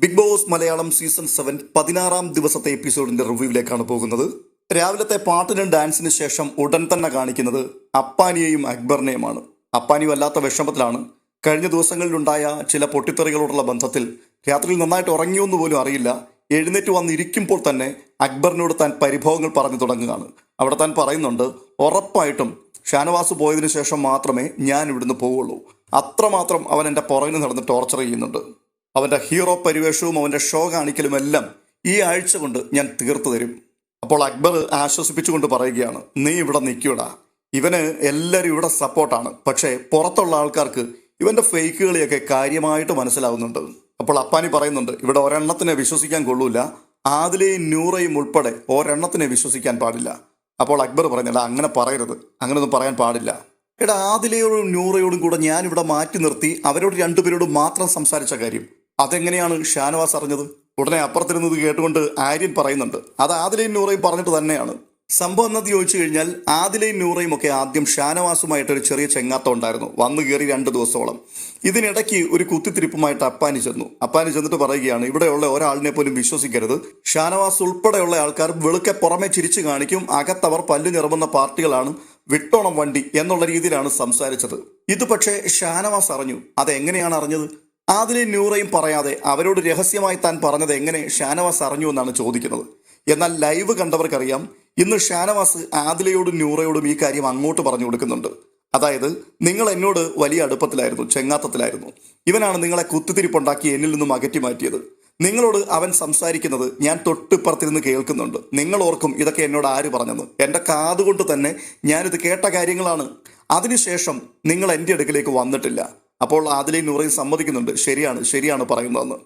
Big boss Malayalam season 7 16-ാം ദിവസത്തെ എപ്പിസോഡിന്റെ റിവ്യൂവിലേക്കാണ് പോകുന്നത്. രാവിലത്തെ പാട്ടിനും ഡാൻസിന് ശേഷം ഉടൻ തന്നെ കാണിക്കുന്നത് അപ്പാനിയെയും അക്ബറിനെയുമാണ്. അപ്പാനി വല്ലാത്ത വിഷമത്തിലാണ്. കഴിഞ്ഞ ദിവസങ്ങളിലുണ്ടായ ചില പൊട്ടിത്തെറികളോടുള്ള ബന്ധത്തിൽ രാത്രിയിൽ നന്നായിട്ട് ഉറങ്ങിയൊന്നു പോലും അറിയില്ല. എഴുന്നേറ്റ് വന്നിരിക്കുമ്പോൾ തന്നെ അക്ബറിനോട് താൻ പരിഭവങ്ങൾ പറഞ്ഞു തുടങ്ങുകയാണ്. അവിടെ താൻ പറയുന്നുണ്ട്, ഉറപ്പായിട്ടും ഷാനവാസ് പോയതിനു ശേഷം മാത്രമേ ഞാൻ ഇവിടുന്ന് പോവുള്ളൂ. അത്രമാത്രം അവൻ എൻ്റെ പുറകിന് നടന്ന് ടോർച്ചർ ചെയ്യുന്നുണ്ട്. അവൻ്റെ ഹീറോ പരിവേഷവും അവൻ്റെ ഷോ കാണിക്കലുമെല്ലാം ഈ ആഴ്ച കൊണ്ട് ഞാൻ തീർത്തു തരും. അപ്പോൾ അക്ബർ ആശ്വസിപ്പിച്ചുകൊണ്ട് പറയുകയാണ്, നീ ഇവിടെ നിൽക്കൂടാ, ഇവന് എല്ലാവരും ഇവിടെ സപ്പോർട്ടാണ്. പക്ഷേ പുറത്തുള്ള ആൾക്കാർക്ക് ഇവൻ്റെ ഫേക്കുകളിയൊക്കെ കാര്യമായിട്ട് മനസ്സിലാവുന്നുണ്ട്. അപ്പോൾ അപ്പാനി പറയുന്നുണ്ട്, ഇവിടെ ഒരെണ്ണത്തിനെ വിശ്വസിക്കാൻ കൊള്ളൂല, ആദിലെയും നൂറയും ഉൾപ്പെടെ ഒരെണ്ണത്തിനെ വിശ്വസിക്കാൻ പാടില്ല. അപ്പോൾ അക്ബർ പറയുന്നില്ല, അങ്ങനെ പറയരുത്, അങ്ങനെയൊന്നും പറയാൻ പാടില്ല. എടാ, ആദിലയോടും നൂറയോടും കൂടെ ഞാനിവിടെ മാറ്റി നിർത്തി അവരോട് രണ്ടുപേരോടും മാത്രം സംസാരിച്ച കാര്യം അതെങ്ങനെയാണ് ഷാനവാസ് അറിഞ്ഞത്? ഉടനെ അപ്പുറത്തിരുന്നത് കേട്ടുകൊണ്ട് ആര്യൻ പറയുന്നുണ്ട്, അത് ആദിലയും നൂറയും പറഞ്ഞിട്ട് തന്നെയാണ്. സംഭവം എന്നത് ചോദിച്ചു കഴിഞ്ഞാൽ ആദിലയും നൂറയും ഒക്കെ ആദ്യം ഷാനവാസുമായിട്ടൊരു ചെറിയ ചെങ്ങാത്തം ഉണ്ടായിരുന്നു. വന്നു കയറി 2 ദിവസത്തോളം. ഇതിനിടയ്ക്ക് ഒരു കുത്തിത്തിരിപ്പുമായിട്ട് അപ്പാനി ചെന്നിട്ട് പറയുകയാണ്, ഇവിടെയുള്ള ഒരാളിനെ പോലും വിശ്വസിക്കരുത്. ഷാനവാസ് ഉൾപ്പെടെയുള്ള ആൾക്കാർ വെളുക്കെ പുറമെ ചിരിച്ചു കാണിക്കും, അകത്തവർ പല്ലു നിറമുന്ന പാർട്ടികളാണ്, വിട്ടോണം വണ്ടി എന്നുള്ള രീതിയിലാണ് സംസാരിച്ചത്. ഇത് പക്ഷേ ഷാനവാസ് അറിഞ്ഞു. അതെങ്ങനെയാണ് അറിഞ്ഞത്? ആദിലെയും നൂറയും പറയാതെ അവരോട് രഹസ്യമായി താൻ പറഞ്ഞത് എങ്ങനെ ഷാനവാസ് അറിഞ്ഞു എന്നാണ് ചോദിക്കുന്നത്. എന്നാൽ ലൈവ് കണ്ടവർക്കറിയാം, ഇന്ന് ഷാനവാസ് ആദിലയോടും നൂറയോടും ഈ കാര്യം അങ്ങോട്ട് പറഞ്ഞു കൊടുക്കുന്നുണ്ട്. അതായത്, നിങ്ങൾ എന്നോട് വലിയ അടുപ്പത്തിലായിരുന്നു, ചെങ്ങാത്തത്തിലായിരുന്നു. ഇവനാണ് നിങ്ങളെ കുത്തിത്തിരിപ്പുണ്ടാക്കി എന്നിൽ നിന്നും അകറ്റി മാറ്റിയത്. നിങ്ങളോട് അവൻ സംസാരിക്കുന്നത് ഞാൻ തൊട്ടിപ്പുറത്തിരുന്ന് കേൾക്കുന്നുണ്ട്. നിങ്ങൾ ഓർക്കും ഇതൊക്കെ എന്നോട് ആര് പറഞ്ഞെന്ന്. എൻ്റെ കാതുകൊണ്ട് തന്നെ ഞാനിത് കേട്ട കാര്യങ്ങളാണ്. അതിനുശേഷം നിങ്ങൾ എൻ്റെ അടുക്കിലേക്ക് വന്നിട്ടില്ല. അപ്പോൾ ആദിലയും നൂറയും സമ്മതിക്കുന്നുണ്ട്, ശരിയാണ് പറയുന്നതെന്ന്.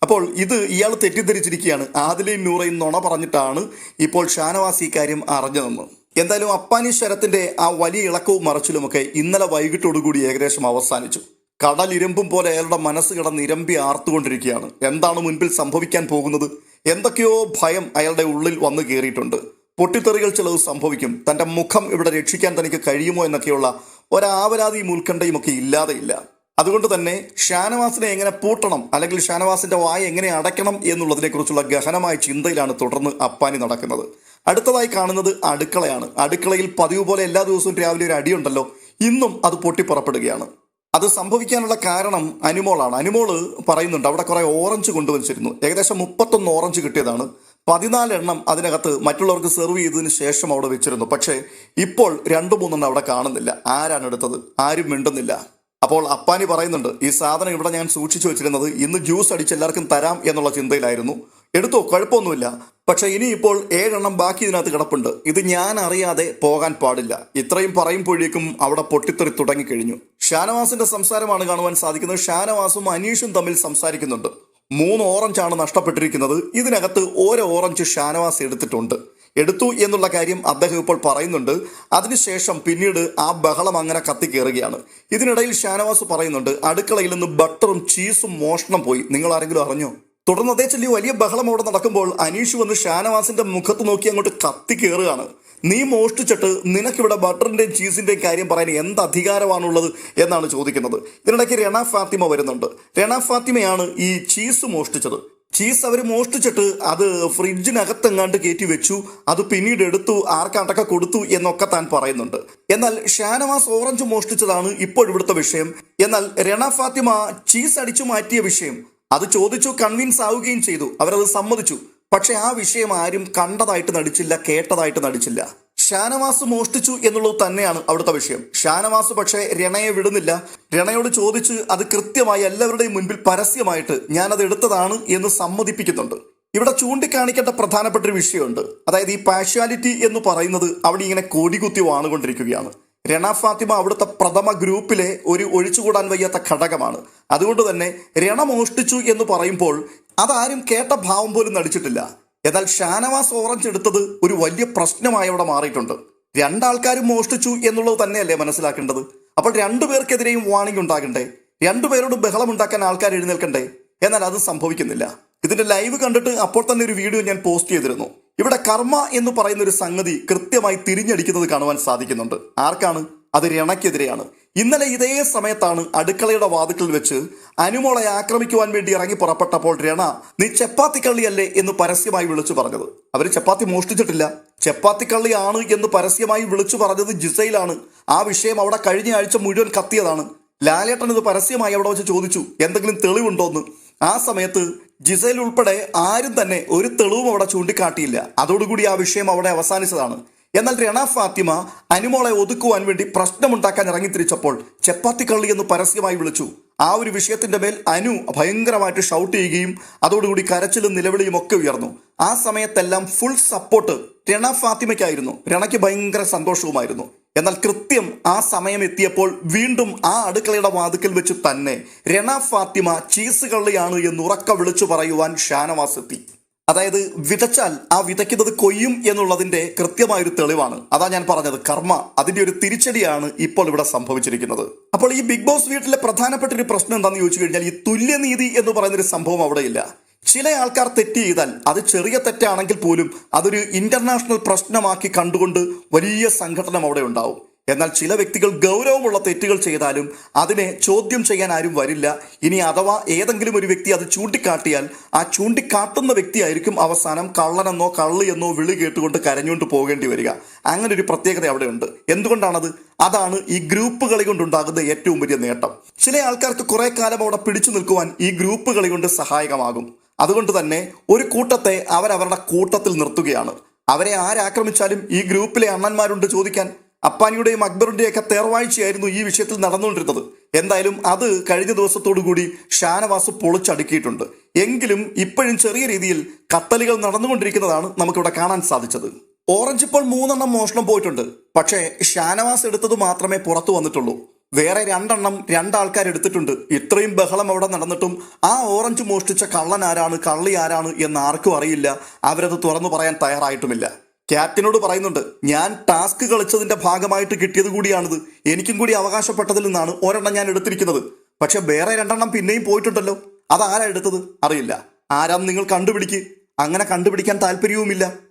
അപ്പോൾ ഇത് ഇയാൾ തെറ്റിദ്ധരിച്ചിരിക്കുകയാണ്. ആദിലയും നൂറയും നുണ പറഞ്ഞിട്ടാണ് ഇപ്പോൾ ഷാനവാസ് ഈ കാര്യം അറിഞ്ഞതെന്ന്. എന്തായാലും അപ്പാനി ശരത്തിന്റെ ആ വലിയ ഇളക്കവും മറച്ചിലുമൊക്കെ ഇന്നലെ വൈകിട്ടോടുകൂടി ഏകദേശം അവസാനിച്ചു. കടലിരമ്പും പോലെ അയാളുടെ മനസ്സ് കിടന്ന് ഇരമ്പി ആർത്തുകൊണ്ടിരിക്കുകയാണ്. എന്താണ് മുൻപിൽ സംഭവിക്കാൻ പോകുന്നത്? എന്തൊക്കെയോ ഭയം അയാളുടെ ഉള്ളിൽ വന്നു കയറിയിട്ടുണ്ട്. പൊട്ടിത്തെറികൾ ചിലത് സംഭവിക്കും, തൻ്റെ മുഖം ഇവിടെ രക്ഷിക്കാൻ തനിക്ക് കഴിയുമോ എന്നൊക്കെയുള്ള ഒരാവലാതിയും ഉത്കണ്ഠയും ഒക്കെ ഇല്ലാതെയില്ല. അതുകൊണ്ട് തന്നെ ഷാനവാസിനെ എങ്ങനെ പൂട്ടണം, അല്ലെങ്കിൽ ഷാനവാസിന്റെ വായ എങ്ങനെ അടയ്ക്കണം എന്നുള്ളതിനെ കുറിച്ചുള്ള ഗഹനമായ ചിന്തയിലാണ് തുടർന്ന് അപ്പാനി നടക്കുന്നത്. അടുത്തതായി കാണുന്നത് അടുക്കളയാണ്. അടുക്കളയിൽ പതിവ് പോലെ എല്ലാ ദിവസവും രാവിലെ ഒരു അടിയുണ്ടല്ലോ, ഇന്നും അത് പൊട്ടിപ്പുറപ്പെടുകയാണ്. അത് സംഭവിക്കാനുള്ള കാരണം അനുമോളാണ്. അനുമോള് പറയുന്നുണ്ട്, അവിടെ കുറെ ഓറഞ്ച് കൊണ്ടുവച്ചിരുന്നു. ഏകദേശം 31 ഓറഞ്ച് കിട്ടിയതാണ്. 14 എണ്ണം അതിനകത്ത് മറ്റുള്ളവർക്ക് സെർവ് ചെയ്തതിന് ശേഷം അവിടെ വെച്ചിരുന്നു. പക്ഷേ ഇപ്പോൾ 2-3 അവിടെ കാണുന്നില്ല. ആരാണ് എടുത്തത്? ആരും മിണ്ടുന്നില്ല. അപ്പോൾ അപ്പാനി പറയുന്നുണ്ട്, ഈ സാധനം ഇവിടെ ഞാൻ സൂക്ഷിച്ചു വെച്ചിരുന്നത് ഇന്ന് ജ്യൂസ് അടിച്ച് എല്ലാവർക്കും തരാം എന്നുള്ള ചിന്തയിലായിരുന്നു. എടുത്തോ, കുഴപ്പമൊന്നുമില്ല. പക്ഷെ ഇനിയിപ്പോൾ 7 എണ്ണം ബാക്കി ഇതിനകത്ത് കിടപ്പുണ്ട്. ഇത് ഞാൻ അറിയാതെ പോകാൻ പാടില്ല. ഇത്രയും പറയുമ്പോഴേക്കും അവിടെ പൊട്ടിത്തെറി തുടങ്ങിക്കഴിഞ്ഞു. ഷാനവാസിന്റെ സംസാരമാണ് കാണുവാൻ സാധിക്കുന്നത്. ഷാനവാസും അനീഷും തമ്മിൽ സംസാരിക്കുന്നുണ്ട്. 3 ഓറഞ്ചാണ് നഷ്ടപ്പെട്ടിരിക്കുന്നത്. ഇതിനകത്ത് 1 ഓറഞ്ച് ഷാനവാസ് എടുത്തു എന്നുള്ള കാര്യം അദ്ദേഹം ഇപ്പോൾ പറയുന്നുണ്ട്. അതിനുശേഷം പിന്നീട് ആ ബഹളം അങ്ങനെ കത്തിക്കേറുകയാണ്. ഇതിനിടയിൽ ഷാനവാസ് പറയുന്നുണ്ട്, അടുക്കളയിൽ നിന്ന് ബട്ടറും ചീസും മോഷണം പോയി, നിങ്ങൾ ആരെങ്കിലും അറിഞ്ഞോ? തുടർന്ന് അതേ ചൊല്ലി വലിയ ബഹളം അവിടെ നടക്കുമ്പോൾ അനീഷ് വന്ന് ഷാനവാസിന്റെ മുഖത്ത് നോക്കി അങ്ങോട്ട് കത്തിക്കേറുകയാണ്. നീ മോഷ്ടിച്ചിട്ട് നിനക്കിവിടെ ബട്ടറിന്റെയും ചീസിന്റെയും കാര്യം പറയാൻ എന്ത് അധികാരമാണുള്ളത് എന്നാണ് ചോദിക്കുന്നത്. ഇതിനിടയ്ക്ക് രണ ഫാത്തിമ വരുന്നുണ്ട്. രണ ഫാത്തിമയാണ് ഈ ചീസ് മോഷ്ടിച്ചത്. ചീസ് അവർ മോഷ്ടിച്ചിട്ട് അത് ഫ്രിഡ്ജിനകത്തെങ്ങാണ്ട് കയറ്റി വെച്ചു, അത് പിന്നീട് എടുത്തു, ആർക്കാണ്ടൊക്കെ കൊടുത്തു എന്നൊക്കെ താൻ പറയുന്നുണ്ട്. എന്നാൽ ഷാനവാസ് ഓറഞ്ച് മോഷ്ടിച്ചതാണ് ഇപ്പോൾ ഇവിടുത്തെ വിഷയം. എന്നാൽ രണ ഫാത്തിമ ചീസ് അടിച്ചു മാറ്റിയ വിഷയം അത് ചോദിച്ചു, കൺവിൻസ് ആവുകയും ചെയ്തു. അവരത് സമ്മതിച്ചു. പക്ഷെ ആ വിഷയം ആരും കണ്ടതായിട്ട് നടിച്ചില്ല, കേട്ടതായിട്ട് നടിച്ചില്ല. ഷാനവാസ് മോഷ്ടിച്ചു എന്നുള്ളത് തന്നെയാണ് അവിടുത്തെ വിഷയം. ഷാനവാസ് പക്ഷേ രണയെ വിടുന്നില്ല. രണയോട് ചോദിച്ച് അത് കൃത്യമായി എല്ലാവരുടെയും മുൻപിൽ പരസ്യമായിട്ട് ഞാനത് എടുത്തതാണ് എന്ന് സമ്മതിപ്പിക്കുന്നുണ്ട്. ഇവിടെ ചൂണ്ടിക്കാണിക്കേണ്ട പ്രധാനപ്പെട്ട ഒരു വിഷയമുണ്ട്. അതായത് ഈ പാഷ്വാലിറ്റി എന്ന് പറയുന്നത് അവിടെ ഇങ്ങനെ കോടികുത്തി വാണുകൊണ്ടിരിക്കുകയാണ്. രണ ഫാത്തിമ അവിടുത്തെ പ്രഥമ ഗ്രൂപ്പിലെ ഒരു ഒഴിച്ചുകൂടാൻ വയ്യാത്ത ഘടകമാണ്. അതുകൊണ്ട് തന്നെ രണ മോഷ്ടിച്ചു എന്ന് പറയുമ്പോൾ അതാരും കേട്ട ഭാവം പോലും നടിച്ചിട്ടില്ല. എന്നാൽ ഷാനവാസ് ഓറഞ്ച് എടുത്തത് ഒരു വലിയ പ്രശ്നമായി അവിടെ മാറിയിട്ടുണ്ട്. 2 ആൾക്കാരും മോഷ്ടിച്ചു എന്നുള്ളത് തന്നെയല്ലേ മനസ്സിലാക്കേണ്ടത്? അപ്പോൾ 2 പേർക്കെതിരെയും വാണിംഗ് ഉണ്ടാകണ്ടേ? 2 പേരോട് ബഹളം ഉണ്ടാക്കാൻ ആൾക്കാർ എഴുന്നേൽക്കണ്ടേ? എന്നാൽ അത് സംഭവിക്കുന്നില്ല. ഇതിന്റെ ലൈവ് കണ്ടിട്ട് അപ്പോൾ തന്നെ ഒരു വീഡിയോ ഞാൻ പോസ്റ്റ് ചെയ്തിരുന്നു. ഇവിടെ കർമ്മ എന്ന് പറയുന്ന ഒരു സംഗതി കൃത്യമായി തിരിഞ്ഞടിക്കുന്നത് കാണുവാൻ സാധിക്കുന്നുണ്ട്. ആർക്കാണ്? അത് രണയ്ക്കെതിരെയാണ്. ഇന്നലെ ഇതേ സമയത്താണ് അടുക്കളയുടെ വാതിക്കൽ വെച്ച് അനുമോളെ ആക്രമിക്കുവാൻ വേണ്ടി ഇറങ്ങി പുറപ്പെട്ടപ്പോൾ രണ നീ ചപ്പാത്തിക്കള്ളിയല്ലേ എന്ന് പരസ്യമായി വിളിച്ചു പറഞ്ഞത്. അവർ ചപ്പാത്തി മോഷ്ടിച്ചിട്ടില്ല, ചപ്പാത്തിക്കള്ളിയാണ് എന്ന് പരസ്യമായി വിളിച്ചു പറഞ്ഞത് ജിസയിലാണ്. ആ വിഷയം അവിടെ കഴിഞ്ഞ ആഴ്ച മുഴുവൻ കത്തിയതാണ്. ലാലേട്ടൻ ഇത് പരസ്യമായി അവിടെ വെച്ച് ചോദിച്ചു എന്തെങ്കിലും തെളിവുണ്ടോന്ന്. ആ സമയത്ത് ജിസൈൽ ഉൾപ്പെടെ ആരും തന്നെ ഒരു തെളിവും അവിടെ ചൂണ്ടിക്കാട്ടിയില്ല. അതോടുകൂടി ആ വിഷയം അവിടെ അവസാനിച്ചതാണ്. എന്നാൽ രണ ഫാത്തിമ അനുമോളെ ഒതുക്കുവാൻ വേണ്ടി പ്രശ്നമുണ്ടാക്കാൻ ഇറങ്ങിത്തിരിച്ചപ്പോൾ ചപ്പാത്തിക്കള്ളി എന്ന് പരസ്യമായി വിളിച്ചു. ആ ഒരു വിഷയത്തിന്റെ മേൽ അനു ഭയങ്കരമായിട്ട് ഷൗട്ട് ചെയ്യുകയും അതോടുകൂടി കരച്ചിലും നിലവിളിയും ഒക്കെ ഉയർന്നു. ആ സമയത്തെല്ലാം ഫുൾ സപ്പോർട്ട് രണ ഫാത്തിമയ്ക്കായിരുന്നു. രണയ്ക്ക് ഭയങ്കര സന്തോഷവുമായിരുന്നു. എന്നാൽ കൃത്യം ആ സമയം എത്തിയപ്പോൾ വീണ്ടും ആ അടുക്കളയുടെ വാതിക്കൽ വെച്ച് തന്നെ രണ ഫാത്തിമ ചീസ് കള്ളിയാണ് എന്ന് ഉറക്ക വിളിച്ചു പറയുവാൻ ഷാനവാസ് എത്തി. അതായത് വിതച്ചാൽ ആ വിതയ്ക്കുന്നത് കൊയ്യും എന്നുള്ളതിന്റെ കൃത്യമായൊരു തെളിവാണ്. അതാ ഞാൻ പറഞ്ഞത്, കർമ്മ അതിന്റെ ഒരു തിരിച്ചടിയാണ് ഇപ്പോൾ ഇവിടെ സംഭവിച്ചിരിക്കുന്നത്. അപ്പോൾ ഈ ബിഗ് ബോസ് വീട്ടിലെ പ്രധാനപ്പെട്ട ഒരു പ്രശ്നം എന്താണെന്ന് ചോദിച്ചു കഴിഞ്ഞാൽ ഈ തുല്യനീതി എന്ന് പറയുന്നൊരു സംഭവം അവിടെയില്ല. ചില ആൾക്കാർ തെറ്റ് ചെയ്താൽ അത് ചെറിയ തെറ്റാണെങ്കിൽ പോലും അതൊരു ഇന്റർനാഷണൽ പ്രശ്നമാക്കി കണ്ടുകൊണ്ട് വലിയ സംഘടന അവിടെ ഉണ്ടാവും. എന്നാൽ ചില വ്യക്തികൾ ഗൗരവമുള്ള തെറ്റുകൾ ചെയ്താലും അതിനെ ചോദ്യം ചെയ്യാൻ ആരും വരില്ല. ഇനി അഥവാ ഏതെങ്കിലും ഒരു വ്യക്തി അത് ചൂണ്ടിക്കാട്ടിയാൽ ആ ചൂണ്ടിക്കാട്ടുന്ന വ്യക്തിയായിരിക്കും അവസാനം കള്ളനെന്നോ കള്ളിയെന്നോ വിളി കേട്ടുകൊണ്ട് കരഞ്ഞുകൊണ്ട് പോകേണ്ടി വരിക. അങ്ങനെ ഒരു പ്രത്യേകത അവിടെ ഉണ്ട്. എന്തുകൊണ്ടാണത്? അതാണ് ഈ ഗ്രൂപ്പ് കളി കൊണ്ടുണ്ടാകുന്ന ഏറ്റവും വലിയ നേട്ടം. ചില ആൾക്കാർക്ക് കുറെ കാലം അവിടെ പിടിച്ചു നിൽക്കുവാൻ ഈ ഗ്രൂപ്പ് കളി കൊണ്ട് സഹായകമാകും. അതുകൊണ്ട് തന്നെ ഒരു കൂട്ടത്തെ അവരവരുടെ കൂട്ടത്തിൽ നിർത്തുകയാണ്. അവരെ ആരാക്രമിച്ചാലും ഈ ഗ്രൂപ്പിലെ അണ്ണന്മാരുണ്ട് ചോദിക്കാൻ. അപ്പാനിയുടെയും അക്ബറിന്റെയൊക്കെ തേർവാഴ്ചയായിരുന്നു ഈ വിഷയത്തിൽ നടന്നുകൊണ്ടിരുന്നത്. എന്തായാലും അത് കഴിഞ്ഞ ദിവസത്തോടുകൂടി ഷാനവാസ് പൊളിച്ചടുക്കിയിട്ടുണ്ട്. എങ്കിലും ഇപ്പോഴും ചെറിയ രീതിയിൽ കത്തലുകൾ നടന്നുകൊണ്ടിരിക്കുന്നതാണ് നമുക്കിവിടെ കാണാൻ സാധിച്ചത്. ഓറഞ്ച് ഇപ്പോൾ 3 മോഷണം പോയിട്ടുണ്ട്. പക്ഷേ ഷാനവാസ് എടുത്തത് മാത്രമേ പുറത്തു വന്നിട്ടുള്ളൂ. വേറെ 2 ആൾക്കാർ എടുത്തിട്ടുണ്ട്. ഇത്രയും ബഹളം അവിടെ നടന്നിട്ടും ആ ഓറഞ്ച് മോഷ്ടിച്ച കള്ളൻ ആരാണ്, കള്ളി ആരാണ് എന്ന് ആർക്കും അറിയില്ല. അവരത് തുറന്നു പറയാൻ തയ്യാറായിട്ടുമില്ല. ക്യാപ്റ്റനോട് പറയുന്നുണ്ട്, ഞാൻ ടാസ്ക് കളിച്ചതിന്റെ ഭാഗമായിട്ട് കിട്ടിയത് കൂടിയാണിത്, എനിക്കും കൂടി അവകാശപ്പെട്ടതിൽ നിന്നാണ് ഒരെണ്ണം ഞാൻ എടുത്തിരിക്കുന്നത്. പക്ഷെ വേറെ 2 പിന്നെയും പോയിട്ടുണ്ടല്ലോ, അതാരാ എടുത്തത് അറിയില്ല. ആരാന്ന് നിങ്ങൾ കണ്ടുപിടിക്ക്. അങ്ങനെ കണ്ടുപിടിക്കാൻ താല്പര്യവുമില്ല.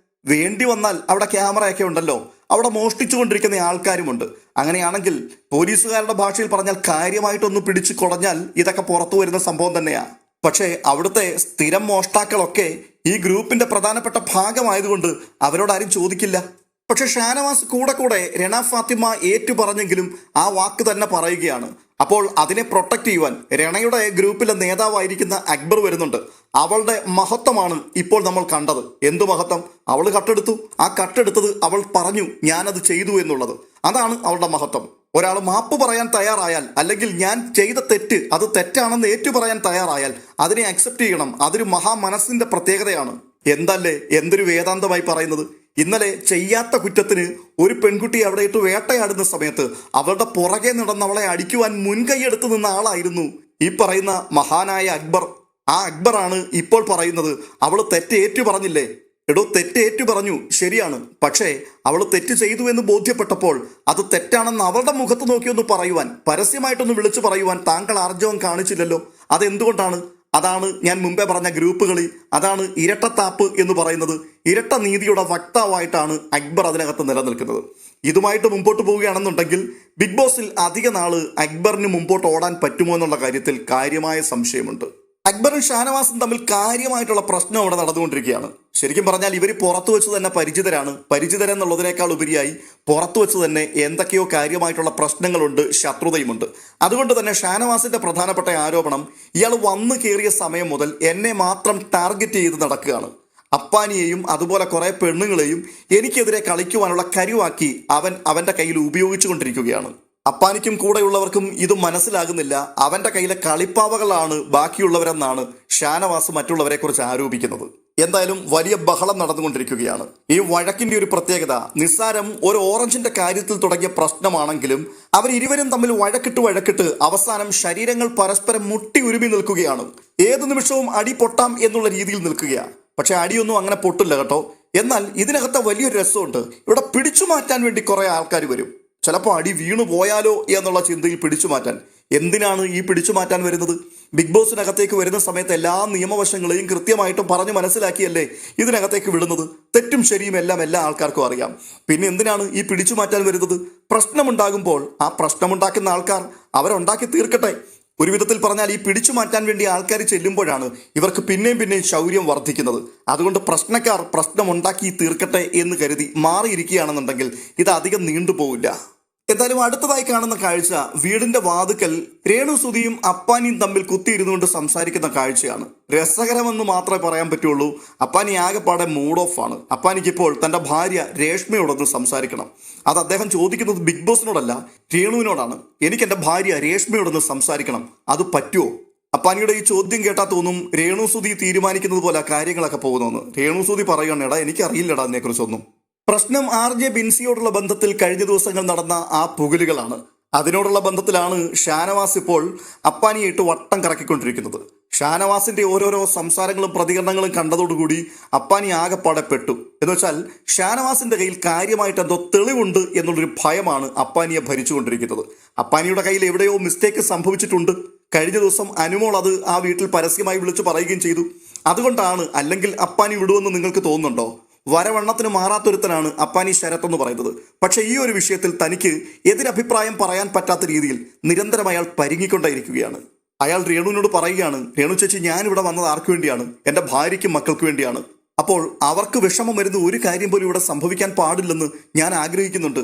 വേണ്ടി വന്നാൽ അവിടെ ക്യാമറയൊക്കെ ഉണ്ടല്ലോ, അവിടെ മോഷ്ടിച്ചു കൊണ്ടിരിക്കുന്ന ആൾക്കാരുമുണ്ട്. അങ്ങനെയാണെങ്കിൽ പോലീസുകാരുടെ ഭാഷയിൽ പറഞ്ഞാൽ കാര്യമായിട്ടൊന്ന് പിടിച്ചു കുടഞ്ഞാൽ ഇതൊക്കെ പുറത്തു വരുന്ന സംഭവം തന്നെയാ. പക്ഷേ അവിടുത്തെ സ്ഥിരം മോഷ്ടാക്കളൊക്കെ ഈ ഗ്രൂപ്പിന്റെ പ്രധാനപ്പെട്ട ഭാഗമായതുകൊണ്ട് അവരോടാരും ചോദിക്കില്ല. പക്ഷെ ഷാനവാസ് കൂടെ രണ ഫാത്തിമ ഏറ്റു പറഞ്ഞെങ്കിലും ആ വാക്ക് തന്നെ പറയുകയാണ്. അപ്പോൾ അതിനെ പ്രൊട്ടക്ട് ചെയ്യുവാൻ രണയുടെ ഗ്രൂപ്പിലെ നേതാവായിരിക്കുന്ന അക്ബർ വരുന്നുണ്ട്. അവളുടെ മഹത്വമാണ് ഇപ്പോൾ നമ്മൾ കണ്ടത്. എന്തു മഹത്വം? അവൾ കട്ടെടുത്തു. ആ കട്ടെടുത്തത് അവൾ പറഞ്ഞു ഞാനത് ചെയ്തു എന്നുള്ളത്. അതാണ് അവളുടെ മഹത്വം. ഒരാൾ മാപ്പ് പറയാൻ തയ്യാറായാൽ, അല്ലെങ്കിൽ ഞാൻ ചെയ്ത തെറ്റ് അത് തെറ്റാണെന്ന് ഏറ്റു പറയാൻ തയ്യാറായാൽ അതിനെ അക്സെപ്റ്റ് ചെയ്യണം. അതൊരു മഹാമനസ്സിന്റെ പ്രത്യേകതയാണ്. എന്തല്ലേ, എന്തൊരു വേദാന്തമായി പറയുന്നത്. ഇന്നലെ ചെയ്യാത്ത കുറ്റത്തിന് ഒരു പെൺകുട്ടിയെ അവിടെ ഇട്ട് വേട്ടയാടുന്ന സമയത്ത് അവളുടെ പുറകെ നടന്ന് അവളെ അടിക്കുവാൻ മുൻകൈയെടുത്ത് നിന്ന ആളായിരുന്നു ഈ പറയുന്ന മഹാനായ അക്ബർ. ആ അക്ബറാണ് ഇപ്പോൾ പറയുന്നത് അവള് തെറ്റേറ്റു പറഞ്ഞില്ലേ. എടോ, തെറ്റേറ്റു പറഞ്ഞു, ശരിയാണ്. പക്ഷേ അവൾ തെറ്റ് ചെയ്തു എന്ന് ബോധ്യപ്പെട്ടപ്പോൾ അത് തെറ്റാണെന്ന് അവളുടെ മുഖത്ത് നോക്കിയൊന്ന് പറയുവാൻ, പരസ്യമായിട്ടൊന്ന് വിളിച്ചു പറയുവാൻ താങ്കൾ ആർജവം കാണിച്ചില്ലല്ലോ. അതെന്തുകൊണ്ടാണ്? അതാണ് ഞാൻ മുമ്പേ പറഞ്ഞ ഗ്രൂപ്പ് കളി. അതാണ് ഇരട്ടത്താപ്പ് എന്ന് പറയുന്നത്. ഇരട്ട നീതിയുടെ വക്താവായിട്ടാണ് അക്ബർ അതിനകത്ത് നിലനിൽക്കുന്നത്. ഇതുമായിട്ട് മുമ്പോട്ട് പോവുകയാണെന്നുണ്ടെങ്കിൽ ബിഗ് ബോസിൽ അധിക നാള് അക്ബറിന് മുമ്പോട്ട് ഓടാൻ പറ്റുമോ എന്നുള്ള കാര്യത്തിൽ കാര്യമായ സംശയമുണ്ട്. അക്ബറും ഷാനവാസും തമ്മിൽ കാര്യമായിട്ടുള്ള പ്രശ്നം അവിടെ നടന്നുകൊണ്ടിരിക്കുകയാണ്. ശരിക്കും പറഞ്ഞാൽ ഇവർ പുറത്തു വെച്ച് തന്നെ പരിചിതരാണ്. പരിചിതരെന്നുള്ളതിനേക്കാൾ ഉപരിയായി പുറത്തു വെച്ച് തന്നെ എന്തൊക്കെയോ കാര്യമായിട്ടുള്ള പ്രശ്നങ്ങളുണ്ട്, ശത്രുതയുമുണ്ട്. അതുകൊണ്ട് തന്നെ ഷാനവാസിന്റെ പ്രധാനപ്പെട്ട ആരോപണം ഇയാൾ വന്നു കയറിയ സമയം മുതൽ എന്നെ മാത്രം ടാർഗറ്റ് ചെയ്ത് നടക്കുകയാണ്. അപ്പാനിയെയും അതുപോലെ കുറെ പെണ്ണുങ്ങളെയും എനിക്കെതിരെ കളിക്കുവാനുള്ള കരുവാക്കി അവന്റെ കയ്യിൽ ഉപയോഗിച്ചു കൊണ്ടിരിക്കുകയാണ്. അപ്പാനിക്കും കൂടെയുള്ളവർക്കും ഇത് മനസ്സിലാകുന്നില്ല. അവന്റെ കയ്യിലെ കളിപ്പാവകളാണ് ബാക്കിയുള്ളവരെന്നാണ് ഷാനവാസ് മറ്റുള്ളവരെ കുറിച്ച് ആരോപിക്കുന്നത്. എന്തായാലും വലിയ ബഹളം നടന്നുകൊണ്ടിരിക്കുകയാണ്. ഈ വഴക്കിന്റെ ഒരു പ്രത്യേകത, നിസ്സാരം ഒരു ഓറഞ്ചിന്റെ കാര്യത്തിൽ തുടങ്ങിയ പ്രശ്നമാണെങ്കിലും അവരിരുവരും തമ്മിൽ വഴക്കിട്ട് അവസാനം ശരീരങ്ങൾ പരസ്പരം മുട്ടി ഉരുമി നിൽക്കുകയാണ്. ഏതു നിമിഷവും അടി പൊട്ടാം എന്നുള്ള രീതിയിൽ നിൽക്കുകയാണ്. പക്ഷെ അടിയൊന്നും അങ്ങനെ പൊട്ടില്ല കേട്ടോ. എന്നാൽ ഇതിനകത്തെ വലിയൊരു രസമുണ്ട്. ഇവിടെ പിടിച്ചു മാറ്റാൻ വേണ്ടി കുറെ ആൾക്കാർ വരും. ചിലപ്പോൾ അടി വീണു പോയാലോ എന്നുള്ള ചിന്തയിൽ പിടിച്ചു മാറ്റാൻ. എന്തിനാണ് ഈ പിടിച്ചു മാറ്റാൻ വരുന്നത്? ബിഗ് ബോസിനകത്തേക്ക് വരുന്ന സമയത്ത് എല്ലാ നിയമവശങ്ങളെയും കൃത്യമായിട്ടും പറഞ്ഞു മനസ്സിലാക്കിയല്ലേ ഇതിനകത്തേക്ക് വിടുന്നത്. തെറ്റും ശരിയും എല്ലാം എല്ലാ ആൾക്കാർക്കും അറിയാം. പിന്നെ എന്തിനാണ് ഈ പിടിച്ചു മാറ്റാൻ വരുന്നത്? പ്രശ്നമുണ്ടാകുമ്പോൾ ആ പ്രശ്നമുണ്ടാക്കുന്ന ആൾക്കാർ അവരുണ്ടാക്കി തീർക്കട്ടെ. ഒരു വിധത്തിൽ പറഞ്ഞാൽ ഈ പിടിച്ചു മാറ്റാൻ വേണ്ടി ആൾക്കാർ ചെല്ലുമ്പോഴാണ് ഇവർക്ക് പിന്നെയും ശൗര്യം വർദ്ധിക്കുന്നത്. അതുകൊണ്ട് പ്രശ്നക്കാർ പ്രശ്നമുണ്ടാക്കി തീർക്കട്ടെ എന്ന് കരുതി മാറിയിരിക്കുകയാണെന്നുണ്ടെങ്കിൽ ഇത് അധികം നീണ്ടുപോകില്ല. എന്തായാലും അടുത്തതായി കാണുന്ന കാഴ്ച വീടിന്റെ വാതുക്കൽ രേണു സുധിയും അപ്പാനിയും തമ്മിൽ കുത്തിയിരുന്നുകൊണ്ട് സംസാരിക്കുന്ന കാഴ്ചയാണ്. രസകരമെന്ന് മാത്രമേ പറയാൻ പറ്റുള്ളൂ. അപ്പാനി ആകെപ്പാടെ മൂഡ് ഓഫ് ആണ്. അപ്പാനിക്ക് ഇപ്പോൾ തന്റെ ഭാര്യ രേഷ്മയോടൊന്ന് സംസാരിക്കണം. അത് അദ്ദേഹം ചോദിക്കുന്നത് ബിഗ് ബോസിനോടല്ല, രേണുവിനോടാണ്. എനിക്ക് എന്റെ ഭാര്യ രേഷ്മയോടൊന്ന് സംസാരിക്കണം, അത് പറ്റുമോ? അപ്പാനിയുടെ ഈ ചോദ്യം കേട്ടാൽ തോന്നും രേണു സുധി തീരുമാനിക്കുന്നത് പോലെ കാര്യങ്ങളൊക്കെ പോകുന്നു. രേണു സുധി പറയുകയാണ്, എടാ എനിക്കറിയില്ലടാ അതിനെക്കുറിച്ചൊന്നും. പ്രശ്നം RJ ബിൻസിയോടുള്ള ബന്ധത്തിൽ കഴിഞ്ഞ ദിവസങ്ങൾ നടന്ന ആ പുകലുകളാണ്. അതിനോടുള്ള ബന്ധത്തിലാണ് ഷാനവാസ് ഇപ്പോൾ അപ്പാനിയായിട്ട് വട്ടം കറക്കിക്കൊണ്ടിരിക്കുന്നത്. ഷാനവാസിന്റെ ഓരോരോ സംസാരങ്ങളും പ്രതികരണങ്ങളും കണ്ടതോടുകൂടി അപ്പാനി ആകെപ്പാടെ പെട്ടു. എന്ന് വെച്ചാൽ ഷാനവാസിന്റെ കയ്യിൽ കാര്യമായിട്ട് എന്തോ തെളിവുണ്ട് എന്നുള്ളൊരു ഭയമാണ് അപ്പാനിയെ ഭരിച്ചുകൊണ്ടിരിക്കുന്നത്. അപ്പാനിയുടെ കയ്യിൽ എവിടെയോ മിസ്റ്റേക്ക് സംഭവിച്ചിട്ടുണ്ട്. കഴിഞ്ഞ ദിവസം അനുമോൾ അത് ആ വീട്ടിൽ പരസ്യമായി വിളിച്ചു പറയുകയും ചെയ്തു. അതുകൊണ്ടാണ്, അല്ലെങ്കിൽ അപ്പാനി വിടുമെന്ന് നിങ്ങൾക്ക് തോന്നുന്നുണ്ടോ? വരവണ്ണത്തിന് മാറാത്തൊരുത്തനാണ് അപ്പാനി ശരത് എന്ന് പറയുന്നത്. പക്ഷെ ഈ ഒരു വിഷയത്തിൽ തനിക്ക് എതിരഭിപ്രായം പറയാൻ പറ്റാത്ത രീതിയിൽ നിരന്തരം അയാൾ പരിങ്ങിക്കൊണ്ടേയിരിക്കുകയാണ്. അയാൾ രേണുവിനോട് പറയുകയാണ്, രേണു ചേച്ചി, ഞാനിവിടെ വന്നത് ആർക്ക് വേണ്ടിയാണ്? എൻ്റെ ഭാര്യയ്ക്കും മക്കൾക്ക് വേണ്ടിയാണ്. അപ്പോൾ അവർക്ക് വിഷമം വരുന്ന ഒരു കാര്യം പോലും ഇവിടെ സംഭവിക്കാൻ പാടില്ലെന്ന് ഞാൻ ആഗ്രഹിക്കുന്നുണ്ട്.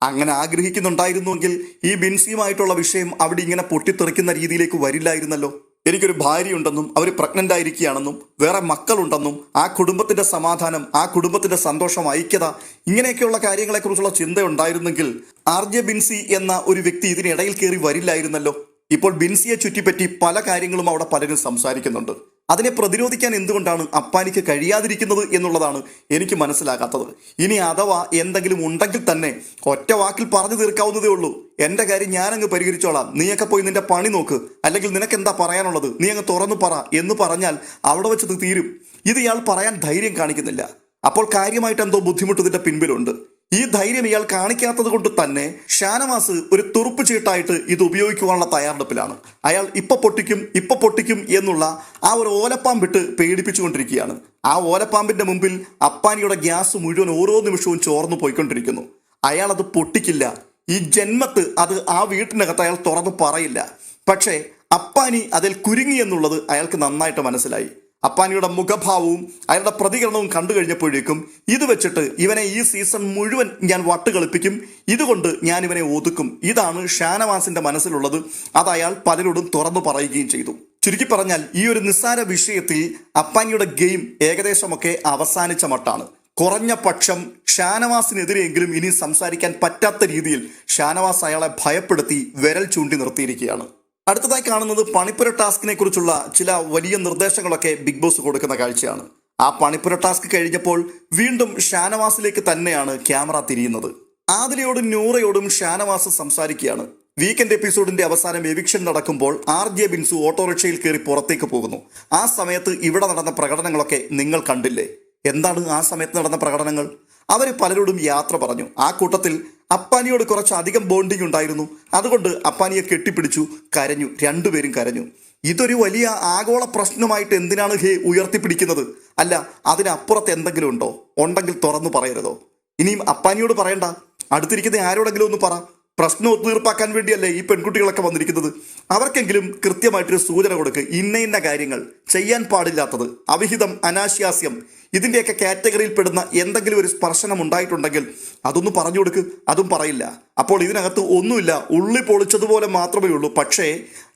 അങ്ങനെ ആഗ്രഹിക്കുന്നുണ്ടായിരുന്നുവെങ്കിൽ ഈ ബിൻസിയുമായിട്ടുള്ള വിഷയം അവിടെ ഇങ്ങനെ പൊട്ടിത്തെറിക്കുന്ന രീതിയിലേക്ക് വരില്ലായിരുന്നല്ലോ. എനിക്കൊരു ഭാര്യയുണ്ടെന്നും അവർ പ്രഗ്നന്റ് ആയിരിക്കുകയാണെന്നും വേറെ മക്കളുണ്ടെന്നും ആ കുടുംബത്തിന്റെ സമാധാനം, ആ കുടുംബത്തിന്റെ സന്തോഷം, ഐക്യത, ഇങ്ങനെയൊക്കെയുള്ള കാര്യങ്ങളെക്കുറിച്ചുള്ള ചിന്ത ഉണ്ടായിരുന്നെങ്കിൽ RJ ബിൻസി എന്ന ഒരു വ്യക്തി ഇതിനിടയിൽ കയറി വരില്ലായിരുന്നല്ലോ. ഇപ്പോൾ ബിൻസിയെ ചുറ്റിപ്പറ്റി പല കാര്യങ്ങളും അവിടെ പലരും സംസാരിക്കുന്നുണ്ട്. അതിനെ പ്രതിരോധിക്കാൻ എന്തുകൊണ്ടാണ് അപ്പാനിക്ക് കഴിയാതിരിക്കുന്നത് എന്നുള്ളതാണ് എനിക്ക് മനസ്സിലാകാത്തത്. ഇനി അഥവാ എന്തെങ്കിലും ഉണ്ടെങ്കിൽ തന്നെ ഒറ്റ വാക്കിൽ പറഞ്ഞു തീർക്കാവുന്നതേ ഉള്ളൂ. എൻ്റെ കാര്യം ഞാനങ്ങ് പരിഹരിച്ചോളാം, നീയൊക്കെ പോയി നിന്റെ പണി നോക്ക്, അല്ലെങ്കിൽ നിനക്ക് എന്താ പറയാനുള്ളത് നീ അങ്ങ് തുറന്നു പറ എന്ന് പറഞ്ഞാൽ അവിടെ വെച്ചത് തീരും. ഇത് ഇയാൾ പറയാൻ ധൈര്യം കാണിക്കുന്നില്ല. അപ്പോൾ കാര്യമായിട്ട് എന്തോ ബുദ്ധിമുട്ട് ഇതിന്റെ പിൻപിലുണ്ട്. ഈ ധൈര്യം ഇയാൾ കാണിക്കാത്തത് കൊണ്ട് തന്നെ ഷാനവാസ് ഒരു തുറുപ്പ് ചീട്ടായിട്ട് ഇത് ഉപയോഗിക്കുവാനുള്ള തയ്യാറെടുപ്പിലാണ്. അയാൾ ഇപ്പൊ പൊട്ടിക്കും എന്നുള്ള ആ ഒരു ഓലപ്പാമ്പിട്ട് പേടിപ്പിച്ചുകൊണ്ടിരിക്കുകയാണ്. ആ ഓലപ്പാമ്പിന്റെ മുമ്പിൽ അപ്പാനിയുടെ ഗ്യാസ് മുഴുവൻ ഓരോ നിമിഷവും ചോർന്നു പോയിക്കൊണ്ടിരിക്കുന്നു. അയാൾ അത് പൊട്ടിക്കില്ല. ഈ ജന്മത്ത് അത് ആ വീട്ടിനകത്ത് അയാൾ തുറന്നു പറയില്ല. പക്ഷേ അപ്പാനി അതിൽ കുരുങ്ങി എന്നുള്ളത് അയാൾക്ക് നന്നായിട്ട് മനസ്സിലായി. അപ്പാനിയുടെ മുഖഭാവവും അയാളുടെ പ്രതികരണവും കണ്ടു കഴിഞ്ഞപ്പോഴേക്കും ഇത് വെച്ചിട്ട് ഇവനെ ഈ സീസൺ മുഴുവൻ ഞാൻ വട്ടുകളിപ്പിക്കും, ഇതുകൊണ്ട് ഞാൻ ഇവനെ ഒതുക്കും, ഇതാണ് ഷാനവാസിന്റെ മനസ്സിലുള്ളത്. അത് അയാൾ പലരോടും തുറന്നു പറയുകയും ചെയ്തു. ചുരുക്കി പറഞ്ഞാൽ ഈ ഒരു നിസ്സാര വിഷയത്തിൽ അപ്പാനിയുടെ ഗെയിം ഏകദേശമൊക്കെ അവസാനിച്ച മട്ടാണ്. കുറഞ്ഞ പക്ഷം ഷാനവാസിനെതിരെയെങ്കിലും ഇനി സംസാരിക്കാൻ പറ്റാത്ത രീതിയിൽ ഷാനവാസ് അയാളെ ഭയപ്പെടുത്തി വിരൽ ചൂണ്ടി നിർത്തിയിരിക്കുകയാണ്. അടുത്തതായി കാണുന്നത് പണിപ്പുര ടാസ്കിനെ കുറിച്ചുള്ള ചില വലിയ നിർദ്ദേശങ്ങളൊക്കെ ബിഗ് ബോസ് കൊടുക്കുന്ന കാഴ്ചയാണ്. ആ പണിപ്പുര ടാസ്ക് കഴിഞ്ഞപ്പോൾ വീണ്ടും ഷാനവാസിലേക്ക് തന്നെയാണ് ക്യാമറ തിരിയുന്നത്. ആദിലയോടും നൂറയോടും ഷാനവാസ് സംസാരിക്കുകയാണ്. വീക്കെൻഡ് എപ്പിസോഡിന്റെ അവസാനം എവിക്ഷൻ നടക്കുമ്പോൾ RJ ബിൻസു ഓട്ടോറിക്ഷയിൽ കയറി പുറത്തേക്ക് പോകുന്നു. ആ സമയത്ത് ഇവിടെ നടന്ന പ്രകടനങ്ങളൊക്കെ നിങ്ങൾ കണ്ടില്ലേ? എന്താണ് ആ സമയത്ത് നടന്ന പ്രകടനങ്ങൾ? അവർ പലരോടും യാത്ര പറഞ്ഞു. ആ കൂട്ടത്തിൽ അപ്പാനിയോട് കുറച്ച് അധികം ബോണ്ടിങ് ഉണ്ടായിരുന്നു. അതുകൊണ്ട് അപ്പാനിയെ കെട്ടിപ്പിടിച്ചു, കരഞ്ഞു, രണ്ടുപേരും കരഞ്ഞു. ഇതൊരു വലിയ ആഗോള പ്രശ്നമായിട്ട് എന്തിനാണ് ഉയർത്തിപ്പിടിക്കുന്നത്? അല്ല, അതിനപ്പുറത്ത് എന്തെങ്കിലും ഉണ്ടോ? ഉണ്ടെങ്കിൽ തുറന്നു പറയരുതോ? ഇനിയും അപ്പാനിയോട് പറയണ്ട, അടുത്തിരിക്കുന്ന ആരോടെങ്കിലും ഒന്ന് പറ. പ്രശ്നം ഒത്തുതീർപ്പാക്കാൻ വേണ്ടിയല്ലേ ഈ പെൺകുട്ടികളൊക്കെ വന്നിരിക്കുന്നത്? അവർക്കെങ്കിലും കൃത്യമായിട്ടൊരു സൂചന കൊടുക്ക്. ഇന്ന കാര്യങ്ങൾ ചെയ്യാൻ പാടില്ലാത്തത്, അവിഹിതം, അനാശാസ്യം, ഇതിൻ്റെയൊക്കെ കാറ്റഗറിയിൽ പെടുന്ന എന്തെങ്കിലും ഒരു സ്പർശനം ഉണ്ടായിട്ടുണ്ടെങ്കിൽ അതൊന്ന് പറഞ്ഞു കൊടുക്ക്. അതും പറയില്ല. അപ്പോൾ ഇതിനകത്ത് ഒന്നുമില്ല, ഉള്ളി പൊളിച്ചതുപോലെ മാത്രമേ ഉള്ളൂ. പക്ഷേ